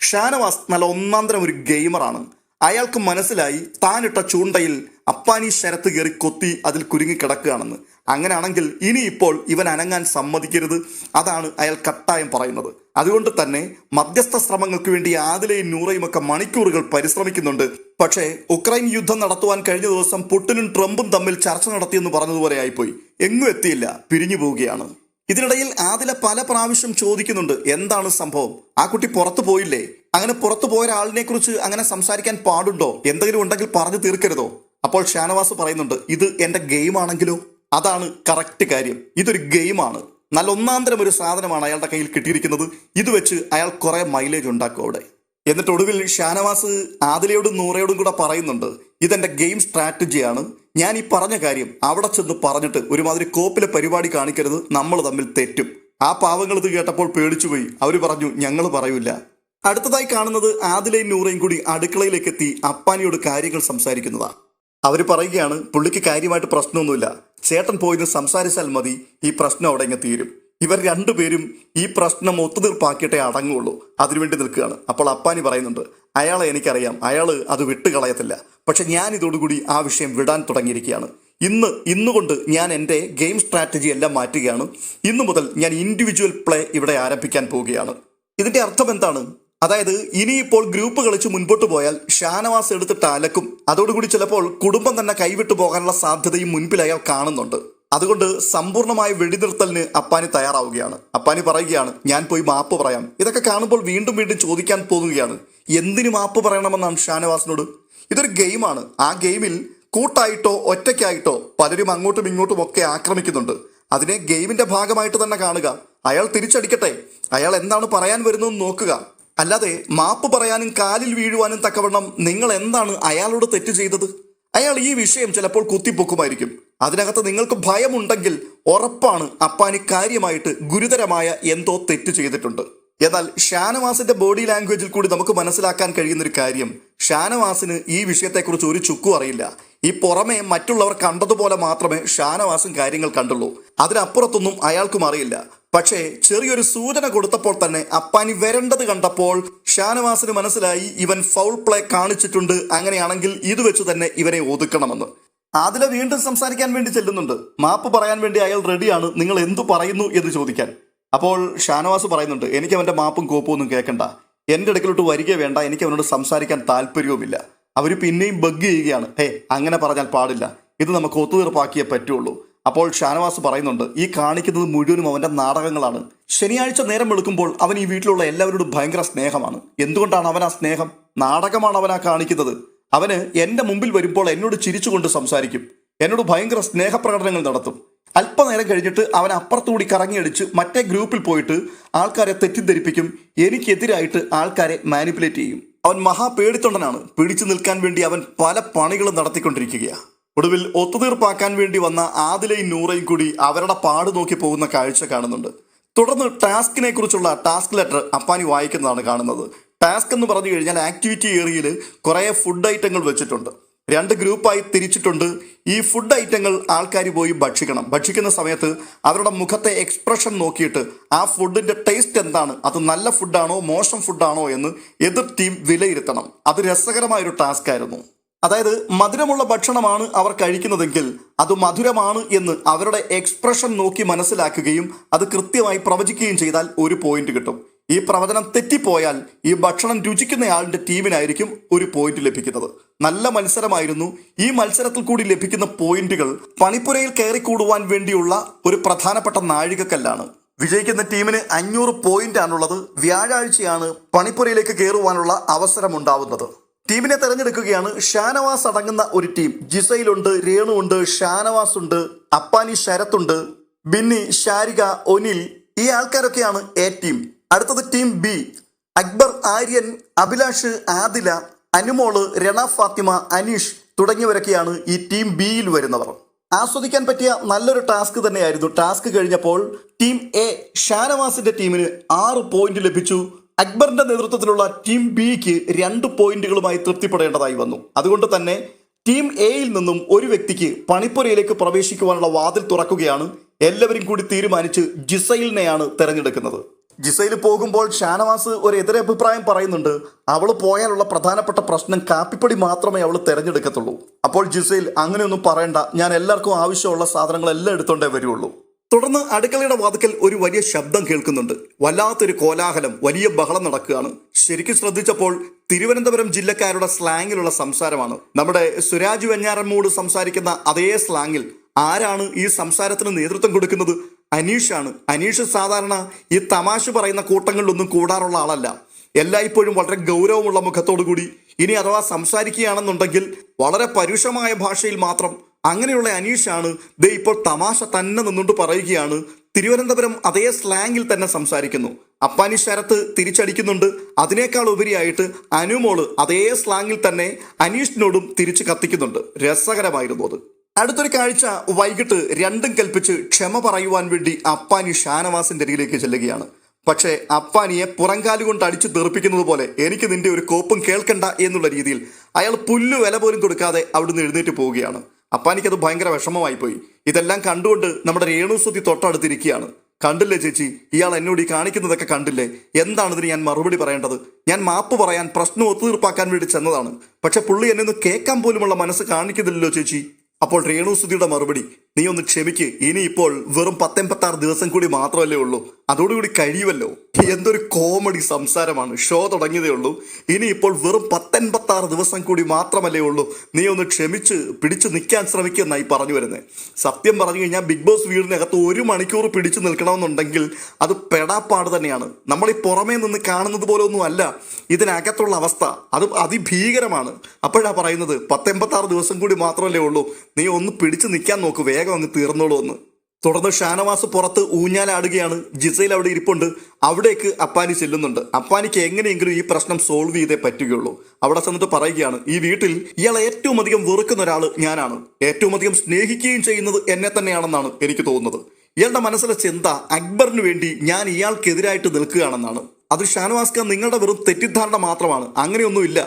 ഷാനവാസ് നല്ല ഒന്നാന്തരം ഒരു ഗെയിമറാണ്. അയാൾക്ക് മനസ്സിലായി താനിട്ട ചൂണ്ടയിൽ അപ്പാനി ശരത്ത് കയറി കൊത്തി അതിൽ കുരുങ്ങിക്കിടക്കുകയാണെന്ന്. അങ്ങനെയാണെങ്കിൽ ഇനിയിപ്പോൾ ഇവൻ അനങ്ങാൻ സമ്മതിക്കരുത്. അതാണ് അയാൾ കട്ടായം പറയുന്നത്. അതുകൊണ്ട് തന്നെ മധ്യസ്ഥ ശ്രമങ്ങൾക്ക് വേണ്ടി ആദിലയും നൂറയും ഒക്കെ മണിക്കൂറുകൾ പരിശ്രമിക്കുന്നുണ്ട്. പക്ഷേ ഉക്രൈൻ യുദ്ധം നടത്തുവാൻ കഴിഞ്ഞ ദിവസം പുടിനും ട്രംപും തമ്മിൽ ചർച്ച നടത്തിയെന്ന് പറഞ്ഞതുപോലെ ആയിപ്പോയി. എങ്ങും എത്തിയില്ല, പിരിഞ്ഞു പോവുകയാണ്. ഇതിനിടയിൽ ആദില പല പ്രാവശ്യം ചോദിക്കുന്നുണ്ട്, എന്താണ് സംഭവം? ആ കുട്ടി പുറത്തു പോയില്ലേ? അങ്ങനെ പുറത്തു പോയ ഒരാളിനെ കുറിച്ച് അങ്ങനെ സംസാരിക്കാൻ പാടുണ്ടോ? എന്തെങ്കിലും ഉണ്ടെങ്കിൽ പറഞ്ഞു തീർക്കരുതോ? അപ്പോൾ ഷാനവാസ് പറയുന്നുണ്ട്, ഇത് എന്റെ ഗെയിം ആണെങ്കിലോ? അതാണ് കറക്റ്റ് കാര്യം. ഇതൊരു ഗെയിമാണ്. നല്ല ഒന്നാന്തരം ഒരു സാധനമാണ് അയാളുടെ കയ്യിൽ കിട്ടിയിരിക്കുന്നത്. ഇത് വെച്ച് അയാൾ കുറെ മൈലേജ് ഉണ്ടാക്കും അവിടെ. എന്നിട്ട് ഒടുവിൽ ഷാനവാസ് ആദിലയോടും നൂറയോടും കൂടെ പറയുന്നുണ്ട്, ഇതെന്റെ ഗെയിം സ്ട്രാറ്റജിയാണ്. ഞാൻ ഈ പറഞ്ഞ കാര്യം അവിടെ ചെന്ന് പറഞ്ഞിട്ട് ഒരുമാതിരി കോപ്പിലെ പരിപാടി കാണിക്കരുത്, നമ്മൾ തമ്മിൽ തെറ്റും. ആ പാവങ്ങൾ ഇത് കേട്ടപ്പോൾ പേടിച്ചുപോയി. അവർ പറഞ്ഞു, ഞങ്ങൾ പറയൂല. അടുത്തതായി കാണുന്നത് ആദിലയും നൂറയും കൂടി അടുക്കളയിലേക്ക് എത്തി അപ്പാനിയോട് കാര്യങ്ങൾ സംസാരിക്കുന്നതാ. അവർ പറയുകയാണ്, പുള്ളിക്ക് കാര്യമായിട്ട് പ്രശ്നമൊന്നുമില്ല, ചേട്ടൻ പോയിന്ന് സംസാരിച്ചാൽ മതി, ഈ പ്രശ്നം അവിടെ ഇങ്ങ് തീരും. ഇവർ രണ്ടുപേരും ഈ പ്രശ്നം ഒത്തുതീർപ്പാക്കിയിട്ടേ അടങ്ങുള്ളൂ, അതിനുവേണ്ടി നിൽക്കുകയാണ്. അപ്പോൾ അപ്പാനി പറയുന്നുണ്ട്, അയാളെ എനിക്കറിയാം, അയാള് അത് വിട്ടുകളയത്തില്ല. പക്ഷെ ഞാൻ ഇതോടുകൂടി ആ വിഷയം വിടാൻ തുടങ്ങിയിരിക്കുകയാണ്. ഇന്നുകൊണ്ട് ഞാൻ എൻ്റെ ഗെയിം സ്ട്രാറ്റജി എല്ലാം മാറ്റുകയാണ്. ഇന്നു മുതൽ ഞാൻ ഇൻഡിവിജ്വൽ പ്ലേ ഇവിടെ ആരംഭിക്കാൻ പോവുകയാണ്. ഇതിന്റെ അർത്ഥം എന്താണ്? അതായത് ഇനിയിപ്പോൾ ഗ്രൂപ്പ് കളിച്ച് മുൻപോട്ട് പോയാൽ ഷാനവാസ് എടുത്തിട്ട് അലക്കും. അതോടുകൂടി ചിലപ്പോൾ കുടുംബം തന്നെ കൈവിട്ടു പോകാനുള്ള സാധ്യതയും മുൻപിൽ അയാൾ കാണുന്നുണ്ട്. അതുകൊണ്ട് സമ്പൂർണ്ണമായ വെടിനിർത്തലിന് അപ്പാനി തയ്യാറാവുകയാണ്. അപ്പാനി പറയുകയാണ്, ഞാൻ പോയി മാപ്പ് പറയാം. ഇതൊക്കെ കാണുമ്പോൾ വീണ്ടും വീണ്ടും ചോദിക്കാൻ തോന്നുകയാണ്, എന്തിനു മാപ്പ് പറയണമെന്നാണ് ഷാനവാസിനോട്? ഇതൊരു ഗെയിമാണ്. ആ ഗെയിമിൽ കൂട്ടായിട്ടോ ഒറ്റയ്ക്കായിട്ടോ പലരും അങ്ങോട്ടും ഇങ്ങോട്ടും ഒക്കെ ആക്രമിക്കുന്നുണ്ട്. അതിനെ ഗെയിമിന്റെ ഭാഗമായിട്ട് തന്നെ കാണുക. അയാൾ തിരിച്ചടിക്കട്ടെ, അയാൾ എന്താണ് പറയാൻ വരുന്നതെന്ന് നോക്കുക. അല്ലാതെ മാപ്പ് പറയാനും കാലിൽ വീഴുവാനും തക്കവണ്ണം നിങ്ങൾ എന്താണ് അയാളോട് തെറ്റ് ചെയ്തത്? അയാൾ ഈ വിഷയം ചിലപ്പോൾ കുത്തിപ്പൊക്കുമായിരിക്കും. അതിനകത്ത് നിങ്ങൾക്ക് ഭയമുണ്ടെങ്കിൽ ഉറപ്പാണ് അപ്പാനി കാര്യമായിട്ട് ഗുരുതരമായ എന്തോ തെറ്റ് ചെയ്തിട്ടുണ്ട്. എന്നാൽ ഷാനവാസിന്റെ ബോഡി ലാംഗ്വേജിൽ കൂടി നമുക്ക് മനസ്സിലാക്കാൻ കഴിയുന്നൊരു കാര്യം, ഷാനവാസിന് ഈ വിഷയത്തെക്കുറിച്ച് ഒരു ചുക്കും അറിയില്ല. ഈ പുറമെ മറ്റുള്ളവർ കണ്ടതുപോലെ മാത്രമേ ഷാനവാസും കാര്യങ്ങൾ കണ്ടുള്ളൂ. അതിനപ്പുറത്തൊന്നും അയാൾക്കും അറിയില്ല. പക്ഷേ ചെറിയൊരു സൂചന കൊടുത്തപ്പോൾ തന്നെ അപ്പാനി വരേണ്ടത് കണ്ടപ്പോൾ ഷാനവാസിന് മനസ്സിലായി, ഇവൻ ഫൗൾ പ്ലേ കാണിച്ചിട്ടുണ്ട്, അങ്ങനെയാണെങ്കിൽ ഇത് വെച്ച് തന്നെ ഇവനെ ഒതുക്കണമെന്ന്. ആദില വീണ്ടും സംസാരിക്കാൻ വേണ്ടി ചെല്ലുന്നുണ്ട്. മാപ്പ് പറയാൻ വേണ്ടി അയാൾ റെഡിയാണ്, നിങ്ങൾ എന്തു പറയുന്നു എന്ന് ചോദിക്കാൻ. അപ്പോൾ ഷാനവാസ് പറയുന്നുണ്ട്, എനിക്ക് അവന്റെ മാപ്പും കോപ്പും ഒന്നും കേൾക്കണ്ട, എന്റെ അടുക്കലോട്ട് വരിക വേണ്ട, എനിക്ക് അവനോട് സംസാരിക്കാൻ താല്പര്യവുമില്ല. അവർ പിന്നെയും ബഗ് ചെയ്യുകയാണ്, അങ്ങനെ പറഞ്ഞാൽ പാടില്ല, ഇത് നമുക്ക് ഒത്തുതീർപ്പാക്കിയേ പറ്റുള്ളൂ. അപ്പോൾ ഷാനവാസ് പറയുന്നുണ്ട്, ഈ കാണിക്കുന്നത് മുഴുവനും അവന്റെ നാടകങ്ങളാണ്. ശനിയാഴ്ച നേരം വെളുക്കുമ്പോൾ അവൻ ഈ വീട്ടിലുള്ള എല്ലാവരോടും ഭയങ്കര സ്നേഹമാണ്. എന്തുകൊണ്ടാണ് അവൻ ആ സ്നേഹം? നാടകമാണ് അവൻ ആ കാണിക്കുന്നത്. അവന് എന്റെ മുമ്പിൽ വരുമ്പോൾ എന്നോട് ചിരിച്ചുകൊണ്ട് സംസാരിക്കും, എന്നോട് ഭയങ്കര സ്നേഹപ്രകടനങ്ങൾ നടത്തും. അല്പനേരം കഴിഞ്ഞിട്ട് അവൻ അപ്പുറത്തുകൂടി കറങ്ങിയടിച്ച് മറ്റേ ഗ്രൂപ്പിൽ പോയിട്ട് ആൾക്കാരെ തെറ്റിദ്ധരിപ്പിക്കും, എനിക്കെതിരായിട്ട് ആൾക്കാരെ മാനിപ്പുലേറ്റ് ചെയ്യും. അവൻ മഹാപേടിത്തൊണ്ടനാണ്. പിടിച്ചു നിൽക്കാൻ വേണ്ടി അവൻ പല പണികളും നടത്തിക്കൊണ്ടിരിക്കുകയാണ്. ഒടുവിൽ ഒത്തുതീർപ്പാക്കാൻ വേണ്ടി വന്ന ആദിലയും നൂറയും കൂടി അവരുടെ പാട് നോക്കി പോകുന്ന കാഴ്ച കാണുന്നുണ്ട്. തുടർന്ന് ടാസ്കിനെ കുറിച്ചുള്ള ടാസ്ക് ലെറ്റർ അപ്പാനി വായിക്കുന്നതാണ് കാണുന്നത്. ടാസ്ക് എന്ന് പറഞ്ഞു കഴിഞ്ഞാൽ ആക്ടിവിറ്റി ഏരിയയിൽ കുറേ ഫുഡ് ഐറ്റങ്ങൾ വെച്ചിട്ടുണ്ട്. 2 ഗ്രൂപ്പായി തിരിച്ചിട്ടുണ്ട്. ഈ ഫുഡ് ഐറ്റങ്ങൾ ആൾക്കാർ പോയി ഭക്ഷിക്കണം. ഭക്ഷിക്കുന്ന സമയത്ത് അവരുടെ മുഖത്തെ എക്സ്പ്രഷൻ നോക്കിയിട്ട് ആ ഫുഡിന്റെ ടേസ്റ്റ് എന്താണ്, അത് നല്ല ഫുഡാണോ മോശം ഫുഡാണോ എന്ന് എതിർ ടീം വിലയിരുത്തണം. അത് രസകരമായൊരു ടാസ്ക് ആയിരുന്നു. അതായത് മധുരമുള്ള ഭക്ഷണമാണ് അവർ കഴിക്കുന്നതെങ്കിൽ അത് മധുരമാണ് എന്ന് അവരുടെ എക്സ്പ്രഷൻ നോക്കി മനസ്സിലാക്കുകയും അത് കൃത്യമായി പ്രവചിക്കുകയും ചെയ്താൽ 1 പോയിന്റ് കിട്ടും. ഈ പ്രവചനം തെറ്റിപ്പോയാൽ ഈ ഭക്ഷണം രുചിക്കുന്നയാളുടെ ടീമിനായിരിക്കും 1 പോയിന്റ് ലഭിക്കുന്നത്. നല്ല മത്സരമായിരുന്നു. ഈ മത്സരത്തിൽ കൂടി ലഭിക്കുന്ന പോയിന്റുകൾ പണിപ്പുരയിൽ കയറിക്കൂടുവാൻ വേണ്ടിയുള്ള ഒരു പ്രധാനപ്പെട്ട നാഴികക്കല്ലാണ്. വിജയിക്കുന്ന ടീമിന് 500 പോയിന്റ് ആണുള്ളത്. വ്യാഴാഴ്ചയാണ് പണിപ്പുരയിലേക്ക് കയറുവാനുള്ള അവസരമുണ്ടാവുന്നത്. ടീമിനെ തെരഞ്ഞെടുക്കുകയാണ്. ഷാനവാസ് അടങ്ങുന്ന ഒരു ടീം. ജിസയിലുണ്ട്, രേണു ഉണ്ട്, ഷാനവാസ് ഉണ്ട്, അപ്പാനി ശരത്തുണ്ട്, ബിന്നി, ഷാരിക, ഒനിൽ, ഈ ആൾക്കാരൊക്കെയാണ് എ ടീം. അടുത്തത് ടീം ബി. അക്ബർ, ആര്യൻ, അഭിലാഷ്, ആദില, അനുമോള്, രണ ഫാത്തിമ, അനീഷ് തുടങ്ങിയവരൊക്കെയാണ് ഈ ടീം ബിയിൽ വരുന്നവർ. ആസ്വദിക്കാൻ പറ്റിയ നല്ലൊരു ടാസ്ക് തന്നെയായിരുന്നു. ടാസ്ക് കഴിഞ്ഞപ്പോൾ ടീം എ ഷാനവാസിന്റെ ടീമിന് 6 പോയിന്റ് ലഭിച്ചു. അക്ബറിന്റെ നേതൃത്വത്തിലുള്ള ടീം ബിക്ക് 2 പോയിന്റുകളുമായി തൃപ്തിപ്പെടേണ്ടതായി വന്നു. അതുകൊണ്ട് തന്നെ ടീം എയിൽ നിന്നും ഒരു വ്യക്തിക്ക് പണിപ്പുരയിലേക്ക് പ്രവേശിക്കുവാനുള്ള വാതിൽ തുറക്കുകയാണ്. എല്ലാവരും കൂടി തീരുമാനിച്ച് ജിസൈലിനെയാണ് തെരഞ്ഞെടുക്കുന്നത്. ജിസയിൽ പോകുമ്പോൾ ഷാനവാസ് ഒരു എതിരഭിപ്രായം പറയുന്നുണ്ട്. അവൾ പോയാലുള്ള പ്രധാനപ്പെട്ട പ്രശ്നം കാപ്പിപ്പൊടി മാത്രമേ അവൾ തെരഞ്ഞെടുക്കത്തുള്ളൂ. അപ്പോൾ ജിസയിൽ, അങ്ങനെയൊന്നും പറയണ്ട, ഞാൻ എല്ലാവർക്കും ആവശ്യമുള്ള സാധനങ്ങളെല്ലാം എടുത്തോണ്ടേ വരുള്ളൂ. തുടർന്ന് അടുക്കളയുടെ വാതിക്കൽ ഒരു വലിയ ശബ്ദം കേൾക്കുന്നുണ്ട്. വല്ലാത്തൊരു കോലാഹലം, വലിയ ബഹളം നടക്കുകയാണ്. ശരിക്കും ശ്രദ്ധിച്ചപ്പോൾ തിരുവനന്തപുരം ജില്ലക്കാരുടെ സ്ലാങ്ങിലുള്ള സംസാരമാണ്. നമ്മുടെ സുരാജ് വെഞ്ഞാറമ്മൂട് സംസാരിക്കുന്ന അതേ സ്ലാങ്ങിൽ. ആരാണ് ഈ സംസാരത്തിന് നേതൃത്വം കൊടുക്കുന്നത്? അനീഷാണ്. അനീഷ് സാധാരണ ഈ തമാശ പറയുന്ന കൂട്ടങ്ങളിലൊന്നും കൂടാറുള്ള ആളല്ല. എല്ലായ്പ്പോഴും വളരെ ഗൗരവമുള്ള മുഖത്തോടു കൂടി, ഇനി അഥവാ സംസാരിക്കുകയാണെന്നുണ്ടെങ്കിൽ വളരെ പരുഷമായ ഭാഷയിൽ മാത്രം. അങ്ങനെയുള്ള അനീഷാണ് ദേ ഇപ്പോൾ തമാശ തന്നെ നിന്നുകൊണ്ട് പറയുകയാണ്. തിരുവനന്തപുരം അതേ സ്ലാങ്ങിൽ തന്നെ സംസാരിക്കുന്നു. അപ്പാനി ശരത്ത് തിരിച്ചടിക്കുന്നുണ്ട്. അതിനേക്കാൾ ഉപരിയായിട്ട് അനുമോള് അതേ സ്ലാങ്ങിൽ തന്നെ അനീഷിനോടും തിരിച്ച് കത്തിക്കുന്നുണ്ട്. രസകരമായിരുന്നു അത്. അടുത്തൊരു കാഴ്ച വൈകിട്ട് രണ്ടും കൽപ്പിച്ച് ക്ഷമ പറയുവാൻ വേണ്ടി അപ്പാനി ഷാനവാസിന്റെ അരികിലേക്ക് ചെല്ലുകയാണ്. പക്ഷേ അപ്പാനിയെ പുറംകാലുകൊണ്ട് അടിച്ചു തെറിപ്പിക്കുന്നത് പോലെ എനിക്ക് നിന്റെ ഒരു കോപ്പും കേൾക്കണ്ട എന്നുള്ള രീതിയിൽ അയാൾ പുല്ലു വില പോലും കൊടുക്കാതെ അവിടുന്ന് എഴുന്നേറ്റ് പോവുകയാണ്. അപ്പാനിക്ക് അത് ഭയങ്കര വിഷമമായി പോയി. ഇതെല്ലാം കണ്ടുകൊണ്ട് നമ്മുടെ രേണുസുതി തൊട്ടടുത്തിരിക്കുകയാണ്. കണ്ടില്ലേ ചേച്ചി, ഇയാൾ എന്നോട് ഈ കാണിക്കുന്നതൊക്കെ കണ്ടില്ലേ? എന്താണിതിന് ഞാൻ മറുപടി പറയേണ്ടത്? ഞാൻ മാപ്പ് പറയാൻ, പ്രശ്നം ഒത്തുതീർപ്പാക്കാൻ വേണ്ടി ചെന്നതാണ്. പക്ഷെ പുള്ളി എന്നെ ഒന്ന് കേൾക്കാൻ പോലുമുള്ള മനസ്സ് കാണിക്കുന്നില്ലല്ലോ ചേച്ചി. അപ്പോൾ രേണുസുതിയുടെ മറുപടി, നീ ഒന്ന് ക്ഷമിക്ക്, ഇനിയിപ്പോൾ വെറും 86 ദിവസം കൂടി മാത്രമല്ലേ ഉള്ളൂ, അതോടുകൂടി കഴിയുമല്ലോ. എന്തൊരു കോമഡി സംസാരമാണ്. ഷോ തുടങ്ങിയതേ ഉള്ളൂ, ഇനിയിപ്പോൾ വെറും 86 ദിവസം കൂടി മാത്രമല്ലേ ഉള്ളൂ, നീ ഒന്ന് ക്ഷമിച്ച് പിടിച്ചു നിൽക്കാൻ ശ്രമിക്കുമെന്നായി പറഞ്ഞു വരുന്നത്. സത്യം പറഞ്ഞു കഴിഞ്ഞാൽ ബിഗ് ബോസ് വീടിനകത്ത് 1 മണിക്കൂർ പിടിച്ചു നിൽക്കണമെന്നുണ്ടെങ്കിൽ അത് പെടാപ്പാട് തന്നെയാണ്. നമ്മൾ ഈ പുറമേ നിന്ന് കാണുന്നത് പോലെ ഒന്നും അല്ല ഇതിനകത്തുള്ള അവസ്ഥ, അത് അതിഭീകരമാണ്. അപ്പോഴാണ് പറയുന്നത് 86 ദിവസം കൂടി മാത്രമല്ലേ ഉള്ളൂ, നീ ഒന്ന് പിടിച്ചു നിൽക്കാൻ നോക്ക്, വേഗം അങ്ങ് തീർന്നോളൂ എന്ന്. തുടർന്ന് ഷാനവാസ് പുറത്ത് ഊഞ്ഞാലാടുകയാണ്. ജിസയിൽ അവിടെ ഇരിപ്പുണ്ട്. അവിടേക്ക് അപ്പാനി ചെല്ലുന്നുണ്ട്. അപ്പാനിക്ക് എങ്ങനെയെങ്കിലും ഈ പ്രശ്നം സോൾവ് ചെയ്തേ പറ്റുകയുള്ളൂ. അവിടെ ചെന്നിട്ട് പറയുകയാണ്, ഈ വീട്ടിൽ ഇയാളെ ഏറ്റവും അധികം വെറുക്കുന്ന ഒരാൾ ഞാനാണ്, ഏറ്റവും അധികം സ്നേഹിക്കുകയും ചെയ്യുന്നത് എന്നെ തന്നെയാണെന്നാണ് എനിക്ക് തോന്നുന്നത്. ഇയാളുടെ മനസ്സിലെ ചിന്ത അക്ബറിന് വേണ്ടി ഞാൻ ഇയാൾക്കെതിരായിട്ട് നിൽക്കുകയാണെന്നാണ്. അത് ഷാനവാസ് ഖാൻ നിങ്ങളുടെ വെറും തെറ്റിദ്ധാരണ മാത്രമാണ്, അങ്ങനെയൊന്നുമില്ല.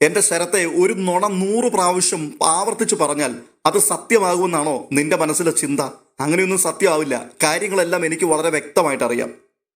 എന്റെ ശരത്തെ ഒരു നുണ 100 പ്രാവശ്യം ആവർത്തിച്ച് പറഞ്ഞാൽ അത് സത്യമാകുമെന്നാണോ നിന്റെ മനസ്സിലെ ചിന്ത? അങ്ങനെയൊന്നും സത്യമാവില്ല. കാര്യങ്ങളെല്ലാം എനിക്ക് വളരെ വ്യക്തമായിട്ട് അറിയാം.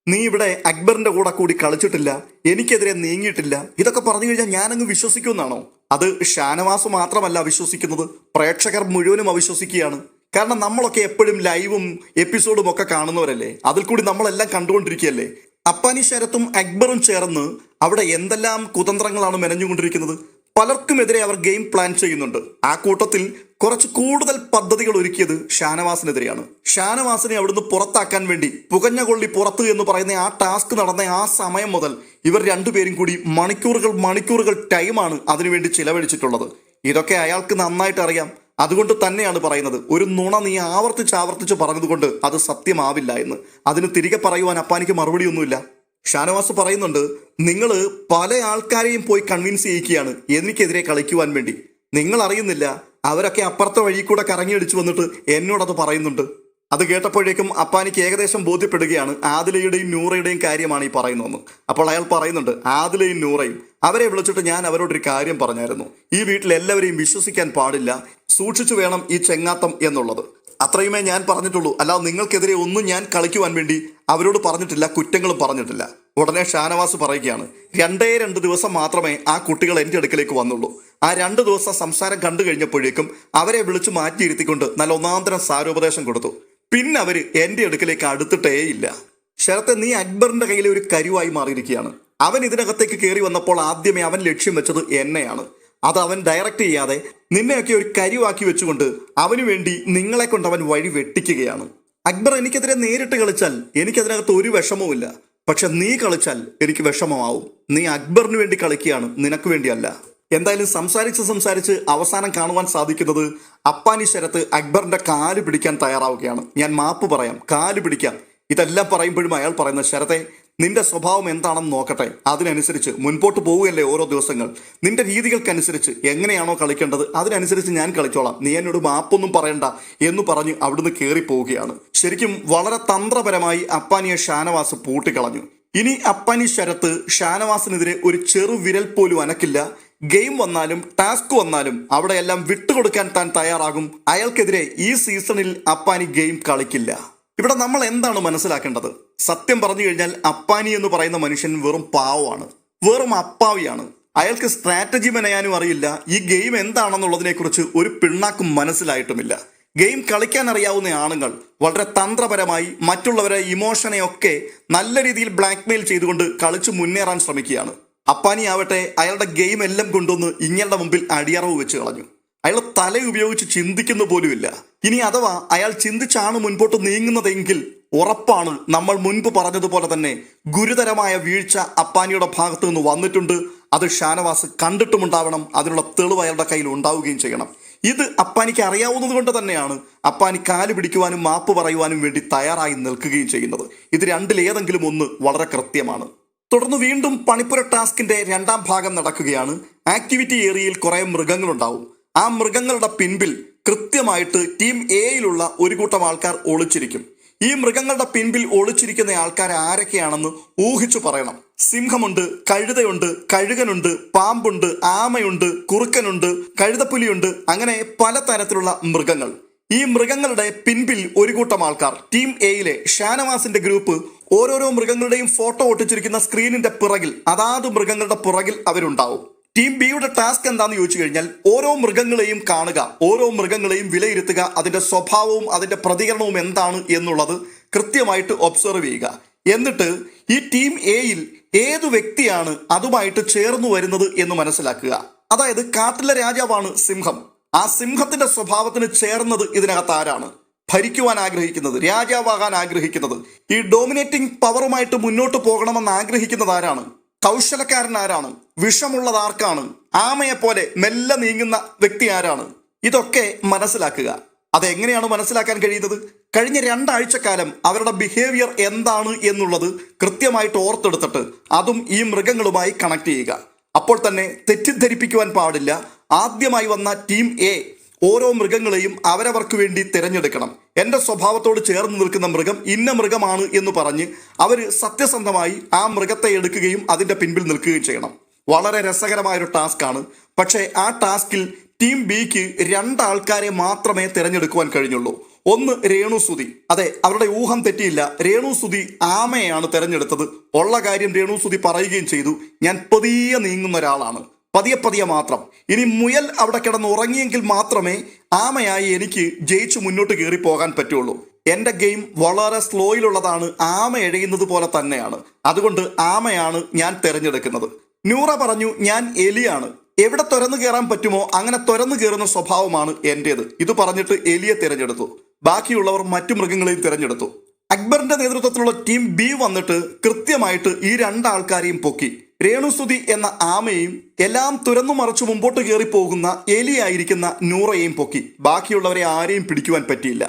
നീ ഇവിടെ അക്ബറിന്റെ കൂടെ കൂടി കളിച്ചിട്ടില്ല, എനിക്കെതിരെ നീങ്ങിയിട്ടില്ല, ഇതൊക്കെ പറഞ്ഞു കഴിഞ്ഞാൽ ഞാനങ്ങ് വിശ്വസിക്കുമെന്നാണോ? അത് ഷാനവാസ് മാത്രമല്ല വിശ്വസിക്കുന്നത്, പ്രേക്ഷകർ മുഴുവനും അവിശ്വസിക്കുകയാണ്. കാരണം നമ്മളൊക്കെ എപ്പോഴും ലൈവും എപ്പിസോഡും ഒക്കെ കാണുന്നവരല്ലേ, അതിൽ കൂടി നമ്മളെല്ലാം കണ്ടുകൊണ്ടിരിക്കുകയല്ലേ. അപ്പാനി ശരത്തും അക്ബറും ചേർന്ന് അവിടെ എന്തെല്ലാം കുതന്ത്രങ്ങളാണ് മെനഞ്ഞുകൊണ്ടിരിക്കുന്നത്. പലർക്കുമെതിരെ അവർ ഗെയിം പ്ലാൻ ചെയ്യുന്നുണ്ട്. ആ കൂട്ടത്തിൽ കുറച്ച് കൂടുതൽ പദ്ധതികൾ ഒരുക്കിയത് ഷാനവാസിനെതിരെയാണ്. ഷാനവാസിനെ അവിടുന്ന് പുറത്താക്കാൻ വേണ്ടി പുകഞ്ഞ കൊള്ളി പുറത്ത് എന്ന് പറയുന്ന ആ ടാസ്ക് നടന്ന ആ സമയം മുതൽ ഇവർ രണ്ടുപേരും കൂടി മണിക്കൂറുകൾ ടൈമാണ് അതിനുവേണ്ടി ചിലവഴിച്ചിട്ടുള്ളത്. ഇതൊക്കെ അയാൾക്ക് നന്നായിട്ട് അറിയാം. അതുകൊണ്ട് തന്നെയാണ് പറയുന്നത്, ഒരു നുണ നീ ആവർത്തിച്ച് പറഞ്ഞതുകൊണ്ട് അത് സത്യമാവില്ല എന്ന്. അതിന് തിരികെ പറയുവാൻ അപ്പാനിക്ക് മറുപടിയൊന്നുമില്ല. ഷാനവാസ് പറയുന്നുണ്ട്, നിങ്ങൾ പല ആൾക്കാരെയും പോയി കൺവിൻസ് ചെയ്യിക്കുകയാണ് എനിക്കെതിരെ കളിക്കുവാൻ വേണ്ടി. നിങ്ങൾ അറിയുന്നില്ല, അവരൊക്കെ അപ്പുറത്തെ വഴി കൂടെ കറങ്ങിയടിച്ചു വന്നിട്ട് എന്നോടത് പറയുന്നുണ്ട്. അത് കേട്ടപ്പോഴേക്കും അപ്പാനിക്ക് ഏകദേശം ബോധ്യപ്പെടുകയാണ് ആദിലയുടെയും നൂറയുടെയും കാര്യമാണ് ഈ പറയുന്നതെന്ന്. അപ്പോൾ അയാൾ പറയുന്നുണ്ട്, ആദിലയും നൂറയും അവരെ വിളിച്ചിട്ട് ഞാൻ അവരോടൊരു കാര്യം പറഞ്ഞായിരുന്നു, ഈ വീട്ടിൽ എല്ലാവരെയും വിശ്വസിക്കാൻ പാടില്ല, സൂക്ഷിച്ചു വേണം ഈ ചെങ്ങാത്തം എന്നുള്ളത്. അത്രയുമേ ഞാൻ പറഞ്ഞിട്ടുള്ളൂ, അല്ലാതെ നിങ്ങൾക്കെതിരെ ഒന്നും ഞാൻ കളിക്കുവാൻ വേണ്ടി അവരോട് പറഞ്ഞിട്ടില്ല, കുറ്റങ്ങളും പറഞ്ഞിട്ടില്ല. ഉടനെ ഷാനവാസ് പറയുകയാണ്, 2 ദിവസം മാത്രമേ ആ കുട്ടികൾ എൻ്റെ അടുക്കലേക്ക് വന്നുള്ളൂ. ആ 2 ദിവസം സംസാരം കണ്ടു കഴിഞ്ഞപ്പോഴേക്കും അവരെ വിളിച്ചു മാറ്റിയിരുത്തിക്കൊണ്ട് നല്ല ഒന്നാന്തരം സാരോപദേശം കൊടുത്തു. പിന്നെ അവര് എൻ്റെ അടുക്കലേക്ക് അടുത്തിട്ടേയില്ല. ശരത്തെ, നീ അക്ബറിന്റെ കയ്യിലെ ഒരു കരുവായി മാറിയിരിക്കുകയാണ്. അവൻ ഇതിനകത്തേക്ക് കയറി വന്നപ്പോൾ ആദ്യമേ അവൻ ലക്ഷ്യം വെച്ചത് എന്നെയാണ്. അത് അവൻ ഡയറക്റ്റ് ചെയ്യാതെ നിന്നെയൊക്കെ ഒരു കരുവാക്കി വെച്ചുകൊണ്ട് അവന് വേണ്ടി നിങ്ങളെ കൊണ്ട് അവൻ വഴി വെട്ടിക്കുകയാണ്. അക്ബർ എനിക്കെതിരെ നേരിട്ട് കളിച്ചാൽ എനിക്കതിനകത്ത് ഒരു വിഷമവുമില്ല, പക്ഷെ നീ കളിച്ചാൽ എനിക്ക് വിഷമമാവും. നീ അക്ബറിന് വേണ്ടി കളിക്കുകയാണ്, നിനക്ക് വേണ്ടിയല്ല. എന്തായാലും സംസാരിച്ച് അവസാനം കാണുവാൻ സാധിക്കുന്നത് അപ്പാനി ശരത്ത് അക്ബറിന്റെ കാല് പിടിക്കാൻ തയ്യാറാവുകയാണ്. ഞാൻ മാപ്പ് പറയാം, കാല് പിടിക്കാം. ഇതെല്ലാം പറയുമ്പോഴും അയാൾ പറയുന്നത്, ശരത്തെ നിന്റെ സ്വഭാവം എന്താണെന്ന് നോക്കട്ടെ, അതിനനുസരിച്ച് മുൻപോട്ട് പോവുകയല്ലേ ഓരോ ദിവസങ്ങൾ. നിന്റെ രീതികൾക്കനുസരിച്ച് എങ്ങനെയാണോ കളിക്കേണ്ടത് അതിനനുസരിച്ച് ഞാൻ കളിച്ചോളാം, നീ എന്നോട് മാപ്പൊന്നും പറയണ്ട എന്ന് പറഞ്ഞ് അവിടുന്ന് കയറി പോവുകയാണ്. ശരിക്കും വളരെ തന്ത്രപരമായി അപ്പാനിയെ ഷാനവാസ് പൂട്ടിക്കളഞ്ഞു. ഇനി അപ്പാനി ശരത്ത് ഷാനവാസിനെതിരെ ഒരു ചെറു വിരൽ പോലും അനക്കില്ല. ഗെയിം വന്നാലും ടാസ്ക് വന്നാലും അവിടെയെല്ലാം വിട്ടുകൊടുക്കാൻ താൻ തയ്യാറാകും. അയാൾക്കെതിരെ ഈ സീസണിൽ അപ്പാനി ഗെയിം കളിക്കില്ല. ഇവിടെ നമ്മൾ എന്താണ് മനസ്സിലാക്കേണ്ടത്? സത്യം പറഞ്ഞു കഴിഞ്ഞാൽ അപ്പാനി എന്ന് പറയുന്ന മനുഷ്യൻ വെറും പാവമാണ്, വെറും അപ്പാവിയാണ്. അയാൾക്ക് സ്ട്രാറ്റജി മെനയാനും അറിയില്ല. ഈ ഗെയിം എന്താണെന്നുള്ളതിനെ കുറിച്ച് ഒരു പിണ്ണാക്കും മനസ്സിലായിട്ടുമില്ല. ഗെയിം കളിക്കാൻ അറിയാവുന്ന ആണുങ്ങൾ വളരെ തന്ത്രപരമായി മറ്റുള്ളവരെ ഇമോഷനെയൊക്കെ നല്ല രീതിയിൽ ബ്ലാക്ക്മെയിൽ ചെയ്തുകൊണ്ട് കളിച്ച് മുന്നേറാൻ ശ്രമിക്കുകയാണ്. അപ്പാനി ആവട്ടെ അയാളുടെ ഗെയിം എല്ലാം കൊണ്ടുവന്ന് ഇങ്ങയുടെ മുമ്പിൽ അടിയറവ് വെച്ച് കളഞ്ഞു. അയാൾ തല ഉപയോഗിച്ച് ചിന്തിക്കുന്ന പോലുമില്ല. ഇനി അഥവാ അയാൾ ചിന്തിച്ചാണ് മുൻപോട്ട് നീങ്ങുന്നതെങ്കിൽ ഉറപ്പാണ് നമ്മൾ മുൻപ് പറഞ്ഞതുപോലെ തന്നെ ഗുരുതരമായ വീഴ്ച അപ്പാനിയുടെ ഭാഗത്തു നിന്ന് വന്നിട്ടുണ്ട്. അത് ഷാനവാസ് കണ്ടിട്ടുമുണ്ടാവണം. അതിനുള്ള തെളിവ് അയാളുടെ കയ്യിൽ ഉണ്ടാവുകയും ചെയ്യണം. ഇത് അപ്പാനിക്ക് അറിയാവുന്നത് കൊണ്ട് തന്നെയാണ് അപ്പാനി കാല് പിടിക്കുവാനും മാപ്പ് പറയുവാനും വേണ്ടി തയ്യാറായി നിൽക്കുകയും ചെയ്യുന്നത്. ഇത് രണ്ടിലേതെങ്കിലും ഒന്ന് വളരെ കൃത്യമാണ്. തുടർന്ന് വീണ്ടും പണിപ്പുര ടാസ്കിന്റെ രണ്ടാം ഭാഗം നടക്കുകയാണ്. ആക്ടിവിറ്റി ഏരിയയിൽ കുറെ മൃഗങ്ങളുണ്ടാവും. ആ മൃഗങ്ങളുടെ പിൻപിൽ കൃത്യമായിട്ട് ടീം എയിലുള്ള ഒരു കൂട്ടം ആൾക്കാർ ഒളിച്ചിരിക്കും. ഈ മൃഗങ്ങളുടെ പിൻപിൽ ഒളിച്ചിരിക്കുന്ന ആൾക്കാർ ആരൊക്കെയാണെന്ന് ഊഹിച്ചു പറയണം. സിംഹമുണ്ട്, കഴുതയുണ്ട്, കഴുകനുണ്ട്, പാമ്പുണ്ട്, ആമയുണ്ട്, കുറുക്കനുണ്ട്, കഴുതപ്പുലിയുണ്ട്, അങ്ങനെ പലതരത്തിലുള്ള മൃഗങ്ങൾ. ഈ മൃഗങ്ങളുടെ പിൻപിൽ ഒരു കൂട്ടം ആൾക്കാർ ടീം എയിലെ ഷാനവാസിന്റെ ഗ്രൂപ്പ് ഓരോരോ മൃഗങ്ങളുടെയും ഫോട്ടോ ഒട്ടിച്ചിരിക്കുന്ന സ്ക്രീനിന്റെ പിറകിൽ അതാത് മൃഗങ്ങളുടെ പിറകിൽ അവരുണ്ടാവും. ടീം ബിയുടെ ടാസ്ക് എന്താണെന്ന് ചോദിച്ചു കഴിഞ്ഞാൽ ഓരോ മൃഗങ്ങളെയും കാണുക, ഓരോ മൃഗങ്ങളെയും വിലയിരുത്തുക, അതിന്റെ സ്വഭാവവും അതിന്റെ പ്രതികരണവും എന്താണ് എന്നുള്ളത് കൃത്യമായിട്ട് ഒബ്സർവ് ചെയ്യുക. എന്നിട്ട് ഈ ടീം എയിൽ ഏതു വ്യക്തിയാണ് അതുമായിട്ട് ചേർന്നു വരുന്നത് എന്ന് മനസ്സിലാക്കുക. അതായത് കാട്ടിലെ രാജാവാണ് സിംഹം. ആ സിംഹത്തിന്റെ സ്വഭാവത്തിന് ചേർന്നത് ഇതിനകത്ത് ആരാണ്? ഭരിക്കുവാൻ ആഗ്രഹിക്കുന്നത്, രാജാവാകാൻ ആഗ്രഹിക്കുന്നത്, ഈ ഡോമിനേറ്റിംഗ് പവറുമായിട്ട് മുന്നോട്ട് പോകണമെന്ന് ആഗ്രഹിക്കുന്നത് ആരാണ്? കൗശലക്കാരൻ ആരാണ്? വിഷമുള്ളത് ആർക്കാണ്? ആമയെപ്പോലെ മെല്ലെ നീങ്ങുന്ന വ്യക്തി ആരാണ്? ഇതൊക്കെ മനസ്സിലാക്കുക. അതെങ്ങനെയാണ് മനസ്സിലാക്കാൻ കഴിയുന്നത്? കഴിഞ്ഞ 2 ആഴ്ചക്കാലം അവരുടെ ബിഹേവിയർ എന്താണ് എന്നുള്ളത് കൃത്യമായിട്ട് ഓർത്തെടുത്തിട്ട് അതും ഈ മൃഗങ്ങളുമായി കണക്ട് ചെയ്യുക. അപ്പോൾ തന്നെ തെറ്റിദ്ധരിപ്പിക്കുവാൻ പാടില്ല. ആദ്യമായി വന്ന ടീം എ ഓരോ മൃഗങ്ങളെയും അവരവർക്ക് വേണ്ടി തിരഞ്ഞെടുക്കണം. എൻ്റെ സ്വഭാവത്തോട് ചേർന്ന് നിൽക്കുന്ന മൃഗം ഇന്ന മൃഗമാണ് എന്ന് പറഞ്ഞ് അവർ സത്യസന്ധമായി ആ മൃഗത്തെ എടുക്കുകയും അതിൻ്റെ പിൻപിൽ നിൽക്കുകയും ചെയ്യണം. വളരെ രസകരമായൊരു ടാസ്ക്കാണ്. പക്ഷേ ആ ടാസ്കിൽ ടീം ബിക്ക് 2 ആൾക്കാരെ മാത്രമേ തിരഞ്ഞെടുക്കുവാൻ കഴിഞ്ഞുള്ളൂ. ഒന്ന് രേണുസുതി. അതെ, അവരുടെ ഊഹം തെറ്റിയില്ല. രേണുസുതി ആമയെയാണ് തിരഞ്ഞെടുത്തത്. ഉള്ള കാര്യം രേണുസുതി പറയുകയും ചെയ്തു. ഞാൻ പതിയെ നീങ്ങുന്ന ഒരാളാണ്, പതിയെ മാത്രം. ഇനി മുയൽ അവിടെ കിടന്ന് ഉറങ്ങിയെങ്കിൽ മാത്രമേ ആമയായി എനിക്ക് ജയിച്ചു മുന്നോട്ട് കയറി പോകാൻ പറ്റുള്ളൂ. എൻ്റെ ഗെയിം വളരെ സ്ലോയിലുള്ളതാണ്, ആമ എഴയുന്നത് പോലെ തന്നെയാണ്. അതുകൊണ്ട് ആമയാണ് ഞാൻ തിരഞ്ഞെടുക്കുന്നത്. നൂറ പറഞ്ഞു ഞാൻ എലിയാണ്, എവിടെ തുറന്നു കയറാൻ പറ്റുമോ അങ്ങനെ തുറന്നു കയറുന്ന സ്വഭാവമാണ് എൻ്റേത്. ഇത് പറഞ്ഞിട്ട് എലിയെ തിരഞ്ഞെടുത്തു. ബാക്കിയുള്ളവർ മറ്റു മൃഗങ്ങളെയും തിരഞ്ഞെടുത്തു. അക്ബറിന്റെ നേതൃത്വത്തിലുള്ള ടീം ബി വന്നിട്ട് കൃത്യമായിട്ട് ഈ 2 ആൾക്കാരെയും പൊക്കി. രേണുസുതി എന്ന ആമയും എല്ലാം തുറന്നു മറിച്ച് മുമ്പോട്ട് കയറി പോകുന്ന എലിയായിരിക്കുന്ന നൂറയെയും പൊക്കി. ബാക്കിയുള്ളവരെ ആരെയും പിടിക്കുവാൻ പറ്റിയില്ല.